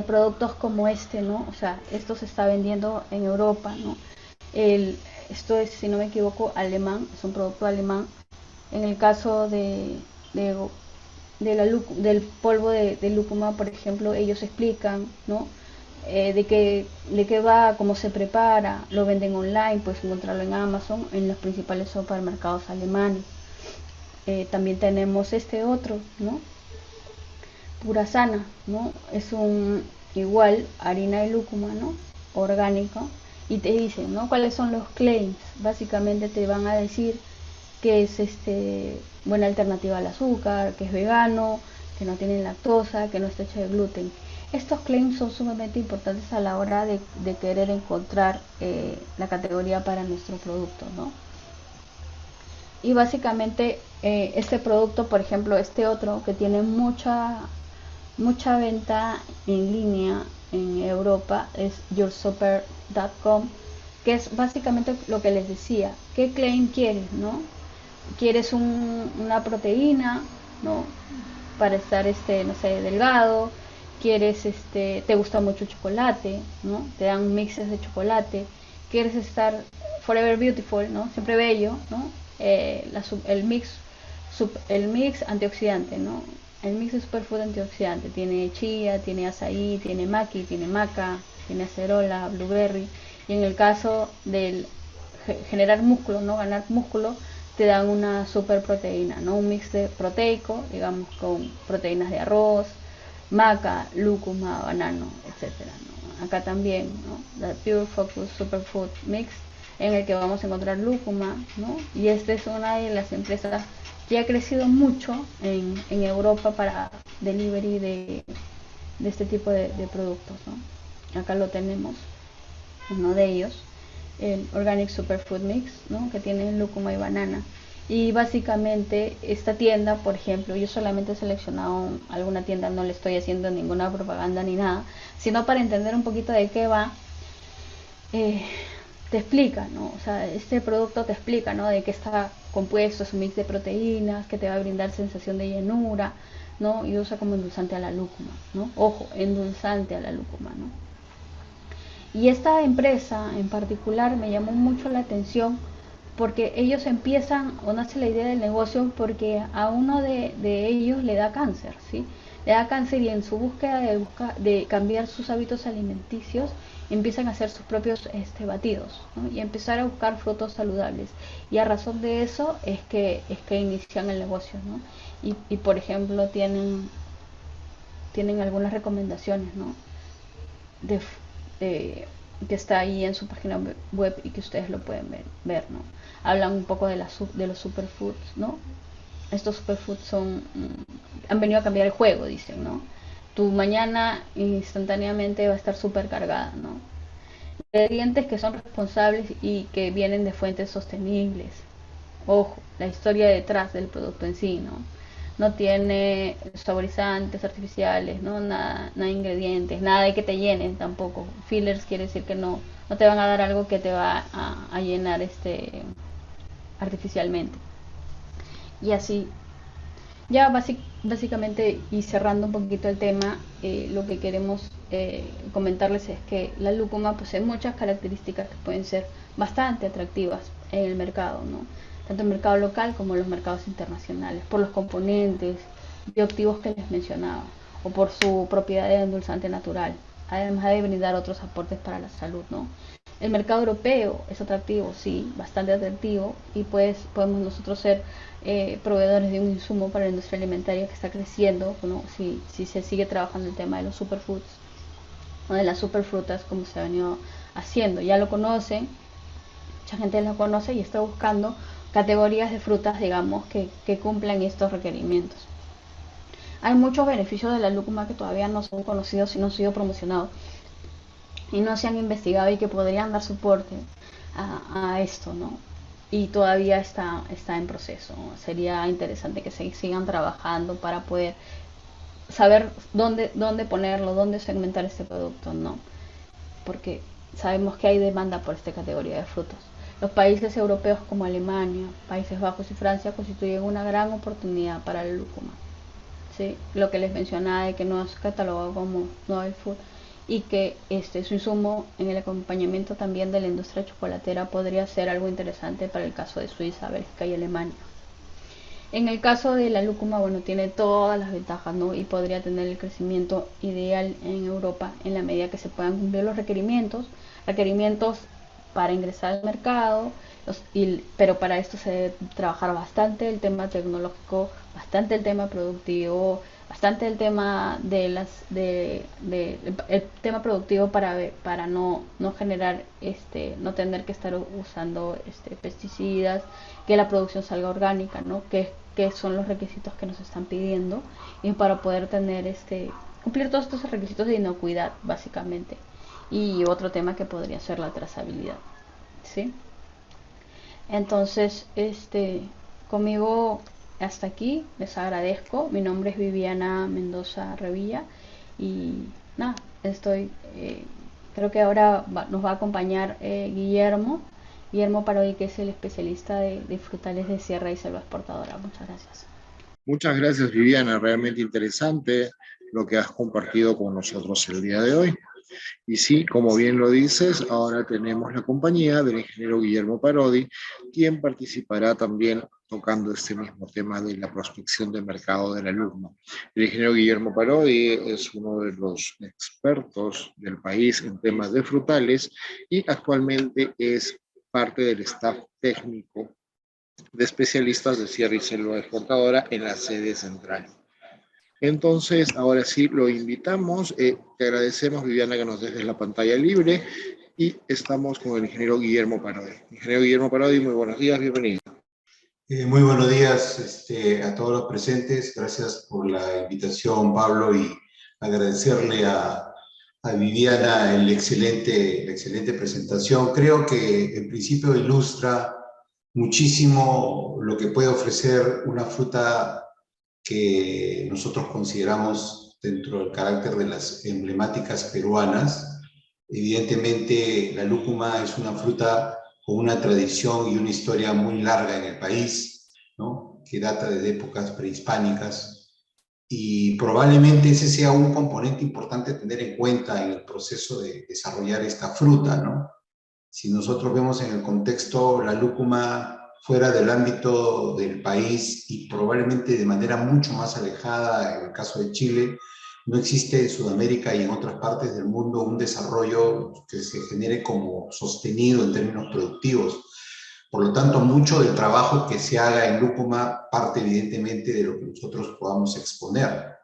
productos como este, ¿no? O sea, esto se está vendiendo en Europa, ¿no? Esto es, si no me equivoco, alemán, es un producto alemán. En el caso de, del polvo de lúcuma, por ejemplo, ellos explican, ¿no?, de qué va, cómo se prepara, lo venden online, puedes encontrarlo en Amazon, en los principales supermercados alemanes. También tenemos este otro, ¿no?, Pura Sana, ¿no? Es un igual harina de lúcuma, ¿no?, orgánico, y te dicen, ¿no?, cuáles son los claims. Básicamente te van a decir que es buena alternativa al azúcar, que es vegano, que no tiene lactosa, que no está hecho de gluten. Estos claims son sumamente importantes a la hora de querer encontrar la categoría para nuestro producto, ¿no? Y básicamente este producto, por ejemplo, este otro que tiene mucha venta en línea en Europa es yoursuper.com, que es básicamente lo que les decía. ¿Qué claim quieres, no? ¿Quieres una proteína, no?, para estar, no sé, delgado? ¿Quieres, te gusta mucho el chocolate, no? Te dan mixes de chocolate. ¿Quieres estar forever beautiful, no? Siempre bello, ¿no? El mix antioxidante, ¿no? El mix de superfood antioxidante tiene chía, tiene azaí, tiene maqui, tiene maca, tiene acerola, blueberry. Y en el caso del generar músculo, ¿no?, ganar músculo, te dan una super proteína, ¿no?, un mix de proteico, digamos, con proteínas de arroz, maca, lúcuma, banano, etcétera, ¿no? Acá también, ¿no?, la Pure Focus Superfood Mix, en el que vamos a encontrar lúcuma, ¿no? Y esta es una de las empresas que ha crecido mucho en Europa para delivery de este tipo de productos, ¿no? Acá lo tenemos, uno de ellos, el Organic Superfood Mix, ¿no?, que tiene lúcuma y banana. Y básicamente esta tienda, por ejemplo, yo solamente he seleccionado alguna tienda, no le estoy haciendo ninguna propaganda ni nada, sino para entender un poquito de qué va. Te explica, ¿no? O sea, este producto te explica, ¿no?, de qué está compuesto, es un mix de proteínas que te va a brindar sensación de llenura, ¿no? Y usa como endulzante a la lúcuma, ¿no? Ojo, endulzante a la lúcuma, ¿no? Y esta empresa en particular me llamó mucho la atención porque ellos empiezan o nace la idea del negocio porque a uno de ellos le da cáncer, ¿sí? Le da cáncer y en su búsqueda de cambiar sus hábitos alimenticios empiezan a hacer sus propios batidos, ¿no?, y empezar a buscar frutos saludables. Y a razón de eso es que inician el negocio, ¿no? Y por ejemplo tienen algunas recomendaciones, ¿no?, de, que está ahí en su página web y que ustedes lo pueden ver, ¿no? Hablan un poco de los superfoods, ¿no? Estos superfoods han venido a cambiar el juego, dicen, ¿no? Tu mañana instantáneamente va a estar súper cargada, ¿no? Ingredientes que son responsables y que vienen de fuentes sostenibles. Ojo, la historia detrás del producto en sí, ¿no? No tiene saborizantes artificiales, ¿no? Nada de ingredientes, nada de que te llenen tampoco. Fillers quiere decir que no te van a dar algo que te va a llenar artificialmente. Y así, ya básicamente, y cerrando un poquito el tema, lo que queremos comentarles es que la lúcuma posee muchas características que pueden ser bastante atractivas en el mercado, ¿no?, tanto el mercado local como los mercados internacionales, por los componentes bioactivos que les mencionaba, o por su propiedad de endulzante natural, además de brindar otros aportes para la salud, ¿no? El mercado europeo es atractivo, sí, bastante atractivo, y pues podemos nosotros ser proveedores de un insumo para la industria alimentaria que está creciendo, ¿no? Si se sigue trabajando el tema de los superfoods o de las superfrutas como se ha venido haciendo. Ya lo conocen, mucha gente lo conoce y está buscando categorías de frutas, digamos, que cumplan estos requerimientos. Hay muchos beneficios de la lúcuma que todavía no son conocidos y no han sido promocionados y no se han investigado y que podrían dar soporte a esto, ¿no? Y todavía está en proceso. Sería interesante que se sigan trabajando para poder saber dónde ponerlo, dónde segmentar este producto, ¿no? Porque sabemos que hay demanda por esta categoría de frutos. Los países europeos como Alemania, Países Bajos y Francia constituyen una gran oportunidad para la lúcuma. ¿Sí? Lo que les mencionaba de que no es catalogado como novel food y que su insumo en el acompañamiento también de la industria chocolatera podría ser algo interesante para el caso de Suiza, Bélgica y Alemania. En el caso de la lúcuma, bueno, tiene todas las ventajas, ¿no? Y podría tener el crecimiento ideal en Europa en la medida que se puedan cumplir los requerimientos para ingresar al mercado, pero para esto se debe trabajar bastante el tema tecnológico, bastante el tema productivo, bastante el tema el tema productivo para no generar no tener que estar usando pesticidas, que la producción salga orgánica, ¿no? Que son los requisitos que nos están pidiendo y para poder tener cumplir todos estos requisitos de inocuidad básicamente. Y otro tema que podría ser la trazabilidad, ¿sí? Entonces, conmigo hasta aquí, les agradezco. Mi nombre es Viviana Mendoza Revilla y nada, creo que ahora nos va a acompañar Guillermo Parodi, que es el especialista de frutales de sierra y selva exportadora. Muchas gracias. Muchas gracias, Viviana. Realmente interesante lo que has compartido con nosotros el día de hoy. Y sí, como bien lo dices, ahora tenemos la compañía del ingeniero Guillermo Parodi, quien participará también tocando este mismo tema de la prospección de mercado de la lúcuma. El ingeniero Guillermo Parodi es uno de los expertos del país en temas de frutales y actualmente es parte del staff técnico de especialistas de sierra y selva exportadora en la sede central. Entonces, ahora sí, lo invitamos. Te agradecemos, Viviana, que nos dejes la pantalla libre y estamos con el ingeniero Guillermo Parodi. Ingeniero Guillermo Parodi, muy buenos días, bienvenido. Muy buenos días a todos los presentes. Gracias por la invitación, Pablo, y agradecerle a Viviana la excelente presentación. Creo que en principio ilustra muchísimo lo que puede ofrecer una fruta que nosotros consideramos dentro del carácter de las emblemáticas peruanas. Evidentemente, la lúcuma es una fruta con una tradición y una historia muy larga en el país, ¿no? Que data desde épocas prehispánicas, y probablemente ese sea un componente importante a tener en cuenta en el proceso de desarrollar esta fruta, ¿no? Si nosotros vemos en el contexto la lúcuma fuera del ámbito del país y probablemente de manera mucho más alejada, en el caso de Chile, no existe en Sudamérica y en otras partes del mundo un desarrollo que se genere como sostenido en términos productivos. Por lo tanto, mucho del trabajo que se haga en lúcuma parte evidentemente de lo que nosotros podamos exponer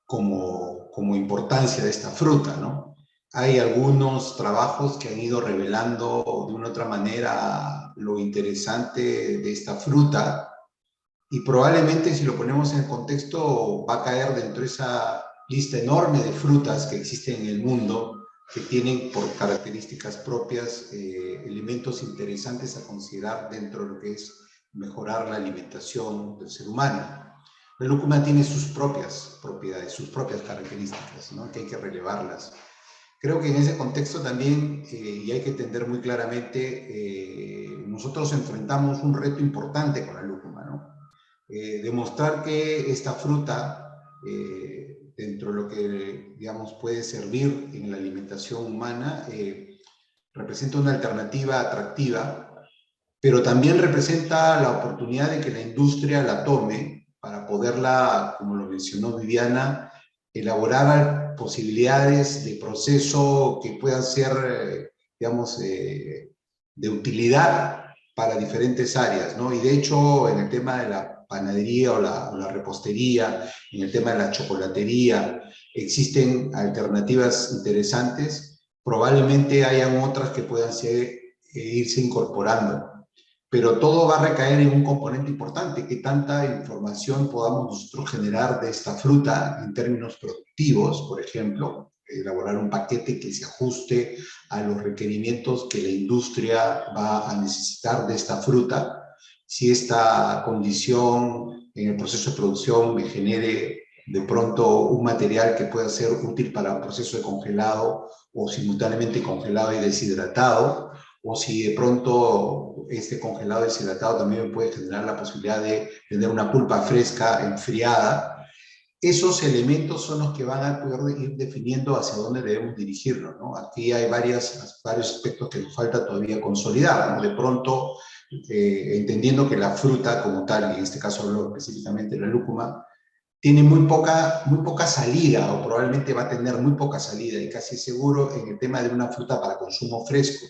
como importancia de esta fruta, ¿no? Hay algunos trabajos que han ido revelando de una u otra manera lo interesante de esta fruta y probablemente si lo ponemos en el contexto va a caer dentro de esa lista enorme de frutas que existen en el mundo que tienen por características propias elementos interesantes a considerar dentro de lo que es mejorar la alimentación del ser humano. La lúcuma tiene sus propias propiedades, sus propias características, ¿no? Que hay que relevarlas. Creo que en ese contexto también, y hay que entender muy claramente, nosotros enfrentamos un reto importante con la lúcuma, ¿no? Demostrar que esta fruta, dentro de lo que, digamos, puede servir en la alimentación humana, representa una alternativa atractiva, pero también representa la oportunidad de que la industria la tome para poderla, como lo mencionó Viviana, elaborar posibilidades de proceso que puedan ser digamos, de utilidad para diferentes áreas, ¿no? Y de hecho, en el tema de la panadería o la repostería, en el tema de la chocolatería, existen alternativas interesantes. Probablemente hayan otras que puedan irse incorporando, pero todo va a recaer en un componente importante, que tanta información podamos nosotros generar de esta fruta en términos productivos, por ejemplo, elaborar un paquete que se ajuste a los requerimientos que la industria va a necesitar de esta fruta. Si esta condición en el proceso de producción me genere de pronto un material que pueda ser útil para un proceso de congelado o simultáneamente congelado y deshidratado, o si de pronto este congelado deshidratado también me puede generar la posibilidad de tener una pulpa fresca, enfriada. Esos elementos son los que van a poder ir definiendo hacia dónde debemos dirigirnos, ¿no? Aquí hay varios aspectos que nos falta todavía consolidar, ¿no? De pronto, entendiendo que la fruta como tal, y en este caso hablo específicamente de la lúcuma, tiene muy poca salida, o probablemente va a tener muy poca salida, y casi seguro en el tema de una fruta para consumo fresco.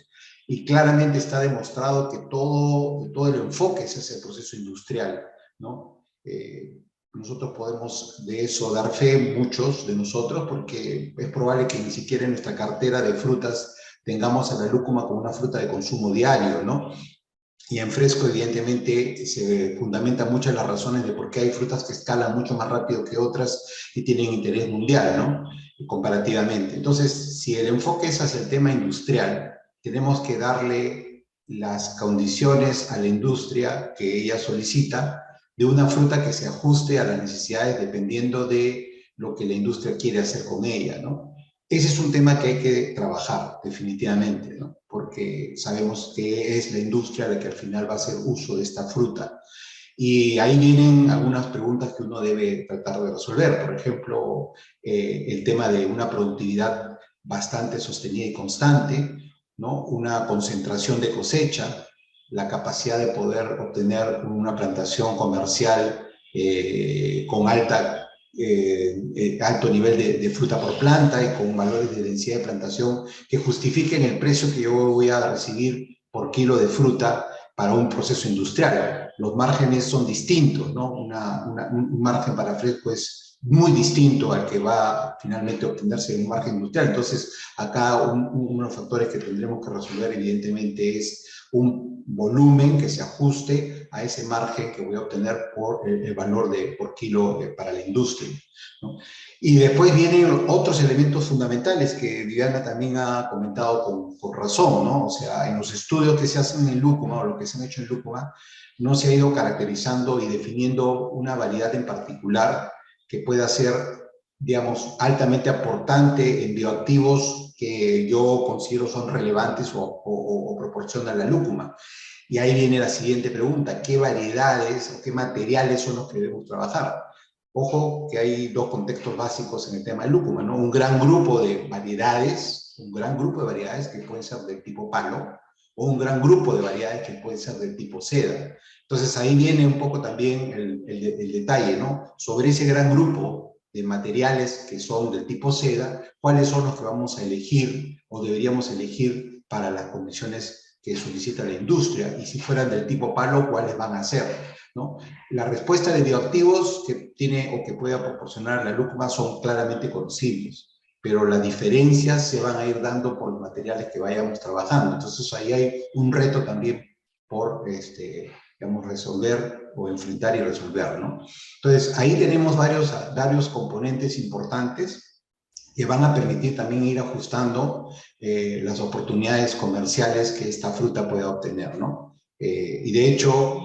Y claramente está demostrado que todo el enfoque es hacia el proceso industrial, ¿no? Nosotros podemos de eso dar fe, muchos de nosotros, porque es probable que ni siquiera en nuestra cartera de frutas tengamos a la lúcuma como una fruta de consumo diario, ¿no? Y en fresco, evidentemente, se fundamentan muchas las razones de por qué hay frutas que escalan mucho más rápido que otras y tienen interés mundial, ¿no? Comparativamente. Entonces, si el enfoque es hacia el tema industrial, tenemos que darle las condiciones a la industria que ella solicita de una fruta que se ajuste a las necesidades dependiendo de lo que la industria quiere hacer con ella, ¿no? Ese es un tema que hay que trabajar definitivamente, ¿no? Porque sabemos que es la industria la que al final va a hacer uso de esta fruta. Y ahí vienen algunas preguntas que uno debe tratar de resolver. Por ejemplo, el tema de una productividad bastante sostenida y constante, ¿no? Una concentración de cosecha, la capacidad de poder obtener una plantación comercial con alto nivel de fruta por planta y con valores de densidad de plantación que justifiquen el precio que yo voy a recibir por kilo de fruta para un proceso industrial. Los márgenes son distintos, ¿no? Un margen para fresco es muy distinto al que va finalmente a obtenerse en un margen industrial. Entonces, acá uno de los factores que tendremos que resolver evidentemente es un volumen que se ajuste a ese margen que voy a obtener por el valor por kilo para la industria, ¿no? Y después vienen otros elementos fundamentales que Viviana también ha comentado con razón, ¿no? O sea, en los estudios que se hacen en lúcuma o lo que se han hecho en lúcuma, no se ha ido caracterizando y definiendo una variedad en particular que pueda ser, digamos, altamente aportante en bioactivos que yo considero son relevantes o proporcionan la lúcuma. Y ahí viene la siguiente pregunta: ¿qué variedades o qué materiales son los que debemos trabajar? Ojo que hay dos contextos básicos en el tema de lúcuma, ¿no? Un gran grupo de variedades que pueden ser del tipo palo, o un gran grupo de variedades que pueden ser del tipo seda. Entonces ahí viene un poco también el detalle, ¿no? Sobre ese gran grupo de materiales que son del tipo seda, ¿cuáles son los que vamos a elegir o deberíamos elegir para las condiciones que solicita la industria? Y si fueran del tipo palo, ¿cuáles van a ser, ¿no? La respuesta de bioactivos que tiene o que pueda proporcionar la lúcuma son claramente conocibles, pero las diferencias se van a ir dando por los materiales que vayamos trabajando. Entonces ahí hay un reto también por, digamos, resolver o enfrentar y resolver, ¿no? Entonces ahí tenemos varios componentes importantes que van a permitir también ir ajustando las oportunidades comerciales que esta fruta pueda obtener, ¿no? Y de hecho,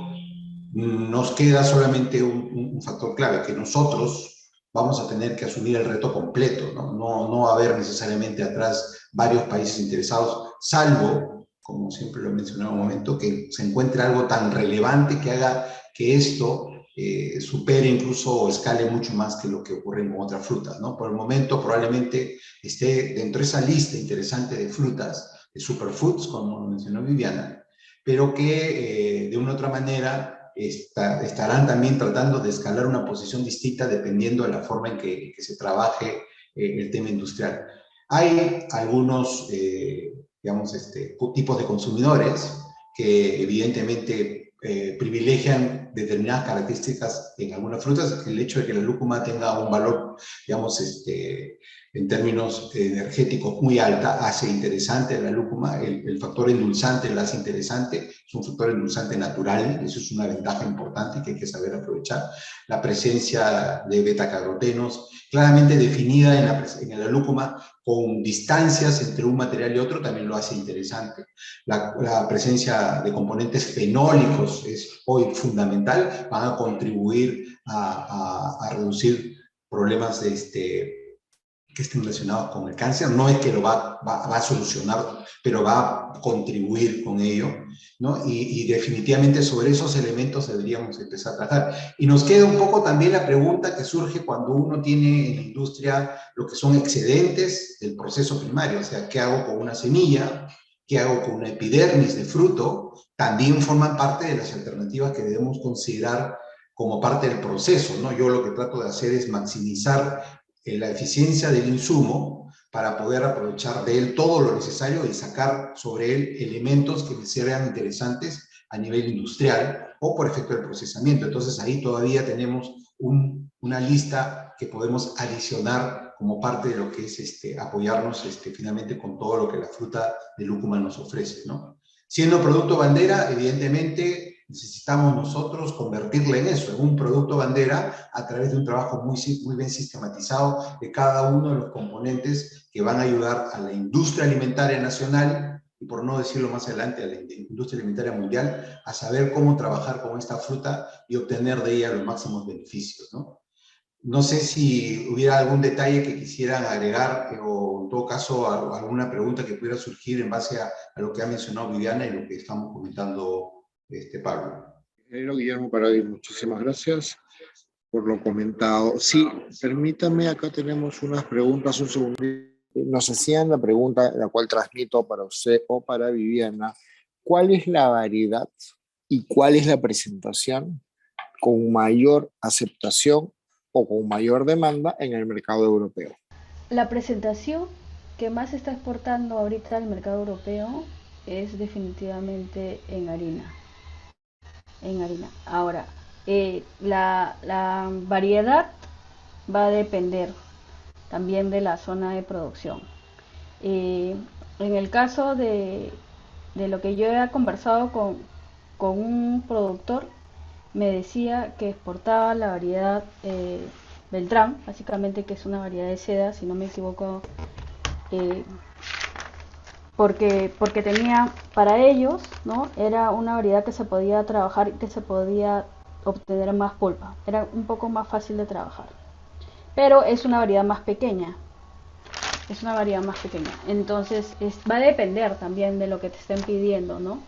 nos queda solamente un factor clave, que nosotros vamos a tener que asumir el reto completo, ¿no? No va a haber necesariamente atrás varios países interesados, salvo, como siempre lo he mencionado en un momento, que se encuentre algo tan relevante que haga que esto supere incluso o escale mucho más que lo que ocurre con otras frutas, ¿no? Por el momento probablemente esté dentro de esa lista interesante de frutas, de superfoods, como lo mencionó Viviana, pero que de una u otra manera estarán también tratando de escalar una posición distinta dependiendo de la forma en que se trabaje el tema industrial. Hay algunos digamos, tipos de consumidores que evidentemente privilegian determinadas características en algunas frutas. El hecho de que la lúcuma tenga un valor, digamos, en términos energéticos muy alta, hace interesante la lúcuma. El factor endulzante la hace interesante, es un factor endulzante natural, eso es una ventaja importante que hay que saber aprovechar. La presencia de betacarotenos, claramente definida en la lúcuma, con distancias entre un material y otro, también lo hace interesante. La presencia de componentes fenólicos es hoy fundamental, van a contribuir a reducir problemas que estén relacionados con el cáncer. No es que lo va a solucionar, pero va a contribuir con ello, ¿no? Y definitivamente sobre esos elementos deberíamos empezar a tratar. Y nos queda un poco también la pregunta que surge cuando uno tiene en la industria lo que son excedentes del proceso primario, o sea, ¿qué hago con una semilla? ¿Qué hago con una epidermis de fruto? También forman parte de las alternativas que debemos considerar como parte del proceso, ¿no? Yo lo que trato de hacer es maximizar la eficiencia del insumo para poder aprovechar de él todo lo necesario y sacar sobre él elementos que me sean interesantes a nivel industrial o por efecto del procesamiento. Entonces ahí todavía tenemos una lista que podemos adicionar como parte de lo que es apoyarnos finalmente con todo lo que la fruta de lúcuma nos ofrece, ¿no? Siendo producto bandera, evidentemente necesitamos nosotros convertirla en eso, en un producto bandera, a través de un trabajo muy bien sistematizado de cada uno de los componentes que van a ayudar a la industria alimentaria nacional, y por no decirlo más adelante, a la industria alimentaria mundial, a saber cómo trabajar con esta fruta y obtener de ella los máximos beneficios, ¿no? No sé si hubiera algún detalle que quisieran agregar o en todo caso alguna pregunta que pudiera surgir en base a lo que ha mencionado Viviana y lo que estamos comentando Pablo. Ingeniero Guillermo Parodi, muchísimas gracias por lo comentado. Sí, permítame, acá tenemos unas preguntas, un segundo. Nos hacían la pregunta, la cual transmito para usted o para Viviana. ¿Cuál es la variedad y cuál es la presentación con mayor aceptación o con mayor demanda en el mercado europeo? La presentación que más se está exportando ahorita al mercado europeo es definitivamente en harina. En harina. Ahora, la variedad va a depender también de la zona de producción. En el caso de lo que yo he conversado con un productor, me decía que exportaba la variedad Beltrán, básicamente, que es una variedad de seda, si no me equivoco, eh, porque tenía, para ellos, ¿no? Era una variedad que se podía trabajar y que se podía obtener más pulpa, era un poco más fácil de trabajar, pero es una variedad más pequeña, entonces va a depender también de lo que te estén pidiendo, ¿no?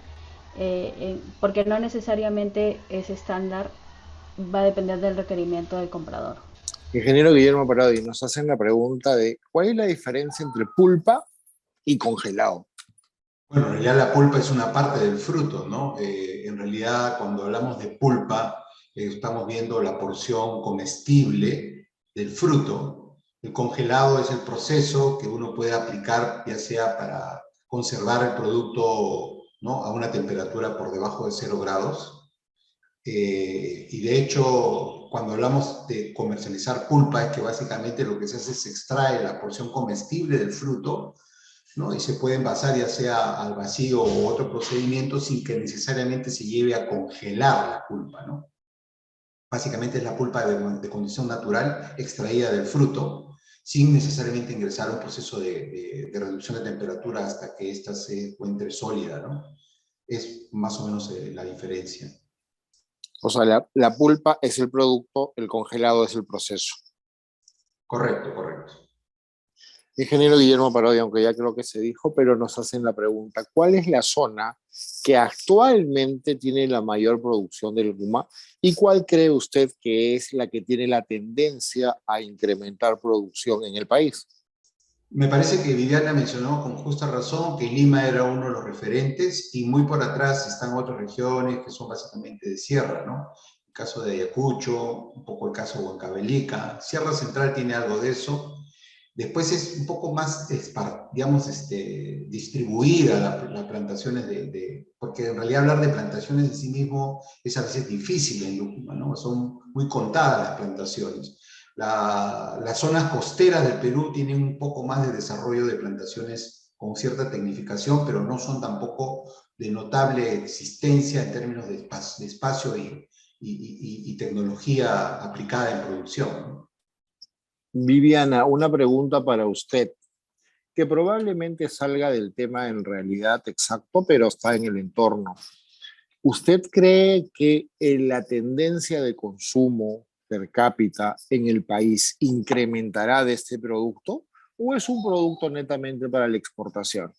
Porque no necesariamente es estándar, va a depender del requerimiento del comprador. Ingeniero Guillermo Parodi, nos hacen la pregunta de ¿cuál es la diferencia entre pulpa y congelado? Bueno, en realidad la pulpa es una parte del fruto, ¿no? En realidad, cuando hablamos de pulpa, estamos viendo la porción comestible del fruto. El congelado es el proceso que uno puede aplicar, ya sea para conservar el producto, ¿no?, a una temperatura por debajo de 0 grados. Y de hecho, cuando hablamos de comercializar pulpa, es que básicamente lo que se hace es extrae la porción comestible del fruto, ¿no? Y se puede envasar ya sea al vacío o otro procedimiento sin que necesariamente se lleve a congelar la pulpa, ¿no? Básicamente es la pulpa de condición natural extraída del fruto sin necesariamente ingresar a un proceso de reducción de temperatura hasta que ésta se encuentre sólida, ¿no? Es más o menos la diferencia. O sea, la pulpa es el producto, el congelado es el proceso. Correcto, correcto. Ingeniero Guillermo Parodi, aunque ya creo que se dijo, pero nos hacen la pregunta, ¿cuál es la zona que actualmente tiene la mayor producción de lúcuma y cuál cree usted que es la que tiene la tendencia a incrementar producción en el país? Me parece que Viviana mencionó con justa razón que Lima era uno de los referentes y muy por atrás están otras regiones que son básicamente de sierra, ¿no? El caso de Ayacucho, un poco el caso de Huancavelica. Sierra Central tiene algo de eso. Después es un poco más, digamos, distribuida las plantaciones porque en realidad hablar de plantaciones en sí mismo es a veces difícil en lúcuma, ¿no? Son muy contadas las plantaciones. Las zonas costeras del Perú tienen un poco más de desarrollo de plantaciones con cierta tecnificación, pero no son tampoco de notable existencia en términos de espacio y tecnología aplicada en producción, ¿no? Viviana, una pregunta para usted, que probablemente salga del tema en realidad exacto, pero está en el entorno. ¿Usted cree que la tendencia de consumo per cápita en el país incrementará de este producto o es un producto netamente para la exportación?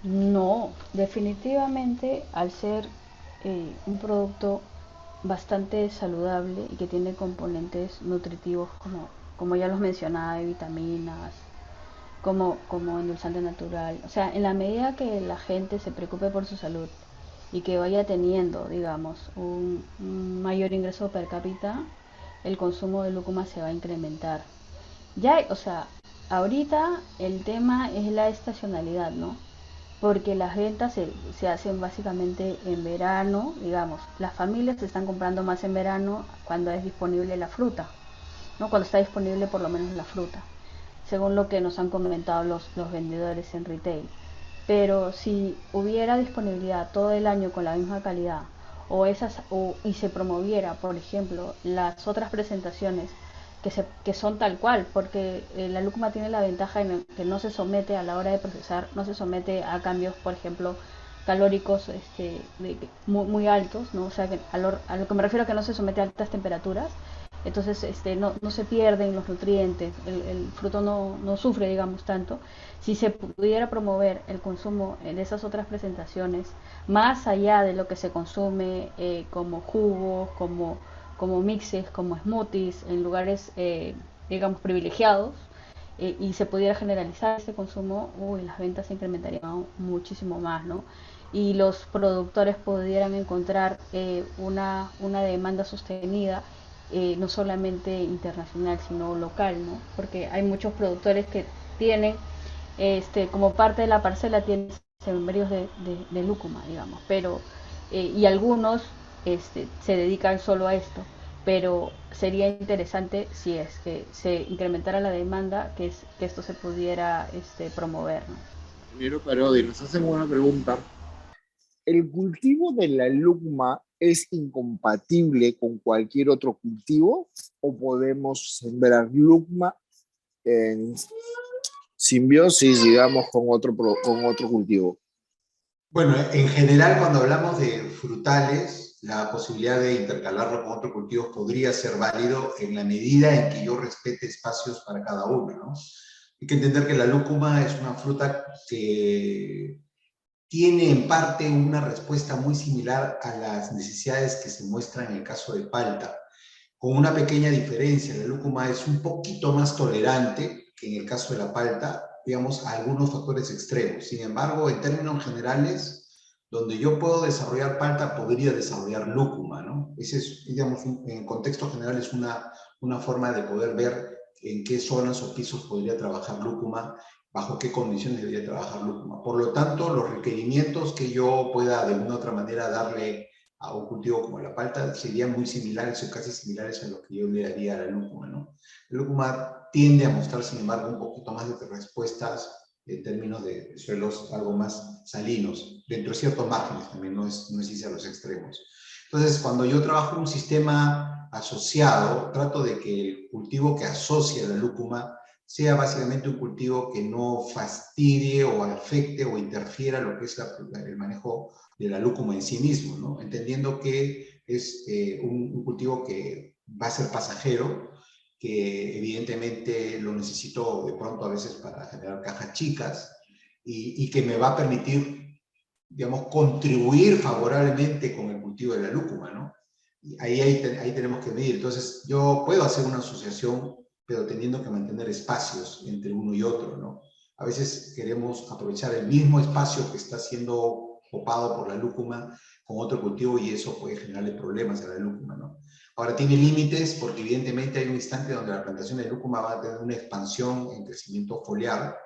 No, definitivamente al ser un producto bastante saludable y que tiene componentes nutritivos como ya los mencionaba, de vitaminas, como endulzante natural. O sea, en la medida que la gente se preocupe por su salud y que vaya teniendo, digamos, un mayor ingreso per cápita, el consumo de lúcuma se va a incrementar. Ya, o sea, ahorita el tema es la estacionalidad, ¿no? Porque las ventas se hacen básicamente en verano, digamos, las familias se están comprando más en verano cuando es disponible la fruta, ¿no? Cuando está disponible por lo menos la fruta, según lo que nos han comentado los vendedores en retail. Pero si hubiera disponibilidad todo el año con la misma calidad y se promoviera, por ejemplo, las otras presentaciones que son tal cual, porque la lúcuma tiene la ventaja en que no se somete a la hora de procesar, no se somete a cambios, por ejemplo, calóricos muy altos, ¿no? O sea, a lo que me refiero a que no se somete a altas temperaturas, entonces no se pierden los nutrientes, el fruto no sufre, digamos, tanto. Si se pudiera promover el consumo en esas otras presentaciones, más allá de lo que se consume como jugos, como mixes, como smoothies, en lugares, digamos, privilegiados, y se pudiera generalizar este consumo, las ventas se incrementarían muchísimo más, ¿no? Y los productores pudieran encontrar una demanda sostenida, no solamente internacional, sino local, ¿no? Porque hay muchos productores que tienen, como parte de la parcela, tienen sembríos de lúcuma, digamos, pero, y algunos se dedican solo a esto, pero sería interesante si es que se incrementara la demanda, que esto se pudiera promover, ¿no? Ingeniero Parodi, nos hacen una pregunta. ¿El cultivo de la lúcuma es incompatible con cualquier otro cultivo o podemos sembrar lúcuma en simbiosis, digamos, con otro cultivo? Bueno, en general cuando hablamos de frutales, la posibilidad de intercalarlo con otros cultivos podría ser válido en la medida en que yo respete espacios para cada uno, ¿no? Hay que entender que la lúcuma es una fruta que tiene en parte una respuesta muy similar a las necesidades que se muestran en el caso de palta, con una pequeña diferencia. La lúcuma es un poquito más tolerante que en el caso de la palta, digamos, a algunos factores extremos. Sin embargo, en términos generales, donde yo puedo desarrollar palta, podría desarrollar lúcuma, ¿no? Ese es, digamos, en contexto general es una forma de poder ver en qué zonas o pisos podría trabajar lúcuma, bajo qué condiciones debería trabajar lúcuma. Por lo tanto, los requerimientos que yo pueda de una u otra manera darle a un cultivo como la palta serían muy similares o casi similares a lo que yo le daría a la lúcuma, ¿no? La lúcuma tiende a mostrar, sin embargo, un poquito más de respuestas en términos de suelos algo más salinos, dentro de ciertos márgenes también, no es irse a los extremos. Entonces, cuando yo trabajo en un sistema asociado, trato de que el cultivo que asocia la lúcuma sea básicamente un cultivo que no fastidie o afecte o interfiera lo que es el manejo de la lúcuma en sí mismo, ¿no? Entendiendo que es un cultivo que va a ser pasajero, que evidentemente lo necesito de pronto a veces para generar cajas chicas y que me va a permitir, digamos, contribuir favorablemente con el cultivo de la lúcuma, ¿no? Y ahí tenemos que medir. Entonces, yo puedo hacer una asociación, pero teniendo que mantener espacios entre uno y otro, ¿no? A veces queremos aprovechar el mismo espacio que está siendo copado por la lúcuma con otro cultivo y eso puede generarle problemas a la lúcuma, ¿no? Ahora tiene límites porque evidentemente hay un instante donde la plantación de lúcuma va a tener una expansión en crecimiento foliar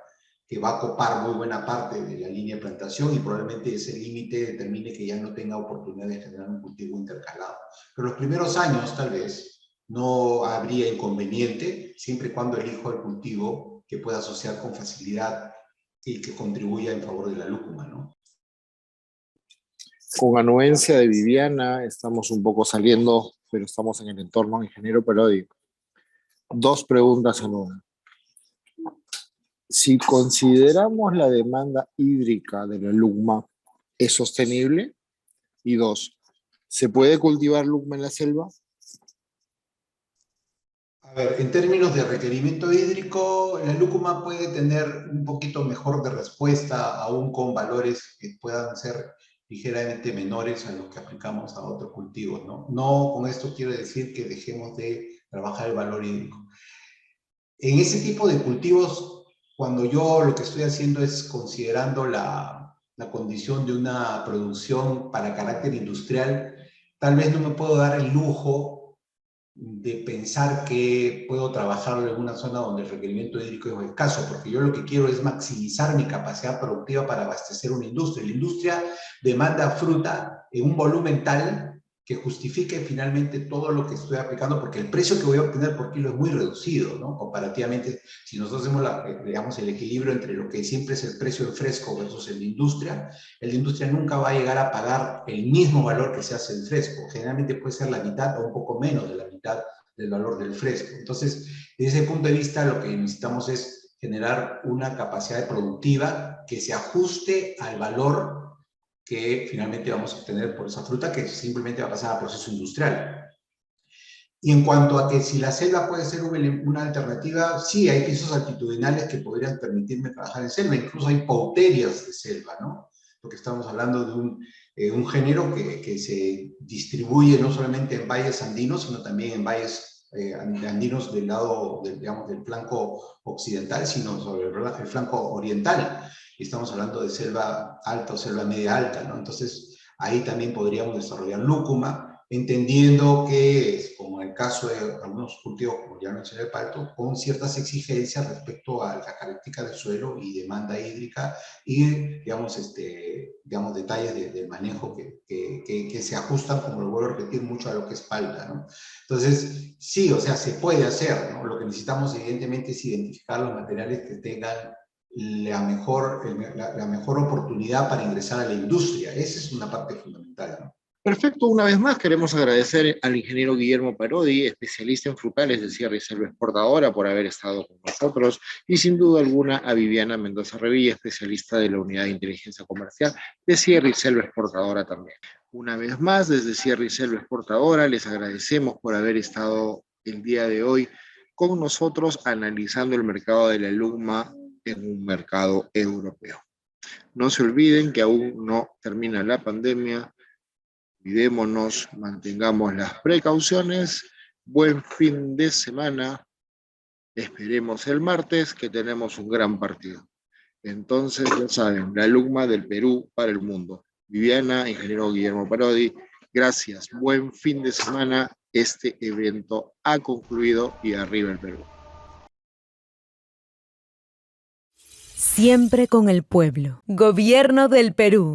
que va a copar muy buena parte de la línea de plantación y probablemente ese límite determine que ya no tenga oportunidad de generar un cultivo intercalado. Pero los primeros años, tal vez, no habría inconveniente, siempre y cuando elijo el cultivo que pueda asociar con facilidad y que contribuya en favor de la lúcuma, ¿no? Con anuencia de Viviana, estamos un poco saliendo, pero estamos en el entorno ingeniero Parodi. Dos preguntas en una. Si consideramos la demanda hídrica de la lúcuma, ¿es sostenible? Y dos, ¿se puede cultivar lúcuma en la selva? A ver, en términos de requerimiento hídrico, la lúcuma puede tener un poquito mejor de respuesta, aún con valores que puedan ser ligeramente menores a los que aplicamos a otros cultivos, ¿no? No con esto quiero decir que dejemos de trabajar el valor hídrico. En ese tipo de cultivos, cuando yo lo que estoy haciendo es considerando la condición de una producción para carácter industrial, tal vez no me puedo dar el lujo de pensar que puedo trabajarlo en una zona donde el requerimiento hídrico es escaso, porque yo lo que quiero es maximizar mi capacidad productiva para abastecer una industria. La industria demanda fruta en un volumen tal que justifique finalmente todo lo que estoy aplicando, porque el precio que voy a obtener por kilo es muy reducido, ¿no? Comparativamente, si nosotros hacemos, digamos, el equilibrio entre lo que siempre es el precio en fresco versus el de industria nunca va a llegar a pagar el mismo valor que se hace en fresco. Generalmente puede ser la mitad o un poco menos de la mitad del valor del fresco. Entonces, desde ese punto de vista, lo que necesitamos es generar una capacidad productiva que se ajuste al valor que finalmente vamos a obtener por esa fruta que simplemente va a pasar a proceso industrial. Y en cuanto a que si la selva puede ser una alternativa, sí, hay pisos altitudinales que podrían permitirme trabajar en selva, incluso hay pauterias de selva, ¿no? Porque estamos hablando de un género que se distribuye no solamente en valles andinos, sino también en valles andinos del lado, digamos, del flanco occidental, sino sobre el flanco oriental. Y estamos hablando de selva alta o selva media alta, ¿no? Entonces, ahí también podríamos desarrollar lúcuma, entendiendo que, como en el caso de algunos cultivos, como ya mencioné el palto, con ciertas exigencias respecto a la característica del suelo y demanda hídrica y, digamos detalles del manejo que se ajustan, como lo vuelvo a repetir, mucho a lo que es palta, ¿no? Entonces, sí, o sea, se puede hacer, ¿no? Lo que necesitamos, evidentemente, es identificar los materiales que tengan la mejor oportunidad para ingresar a la industria. Esa es una parte fundamental, ¿no? Perfecto, una vez más queremos agradecer al ingeniero Guillermo Parodi, especialista en frutales de Sierra y Selva Exportadora, por haber estado con nosotros, y sin duda alguna a Viviana Mendoza Revilla, especialista de la Unidad de Inteligencia Comercial de Sierra y Selva Exportadora también. Una vez más, desde Sierra y Selva Exportadora, les agradecemos por haber estado el día de hoy con nosotros analizando el mercado de la lúcuma en un mercado europeo. No se olviden que aún no termina la pandemia. Cuidémonos, mantengamos las precauciones. Buen fin de semana. Esperemos el martes que tenemos un gran partido. Entonces, ya saben, la lúcuma del Perú para el mundo. Viviana, ingeniero Guillermo Parodi, gracias. Buen fin de semana. Este evento ha concluido y arriba el Perú. Siempre con el pueblo. Gobierno del Perú.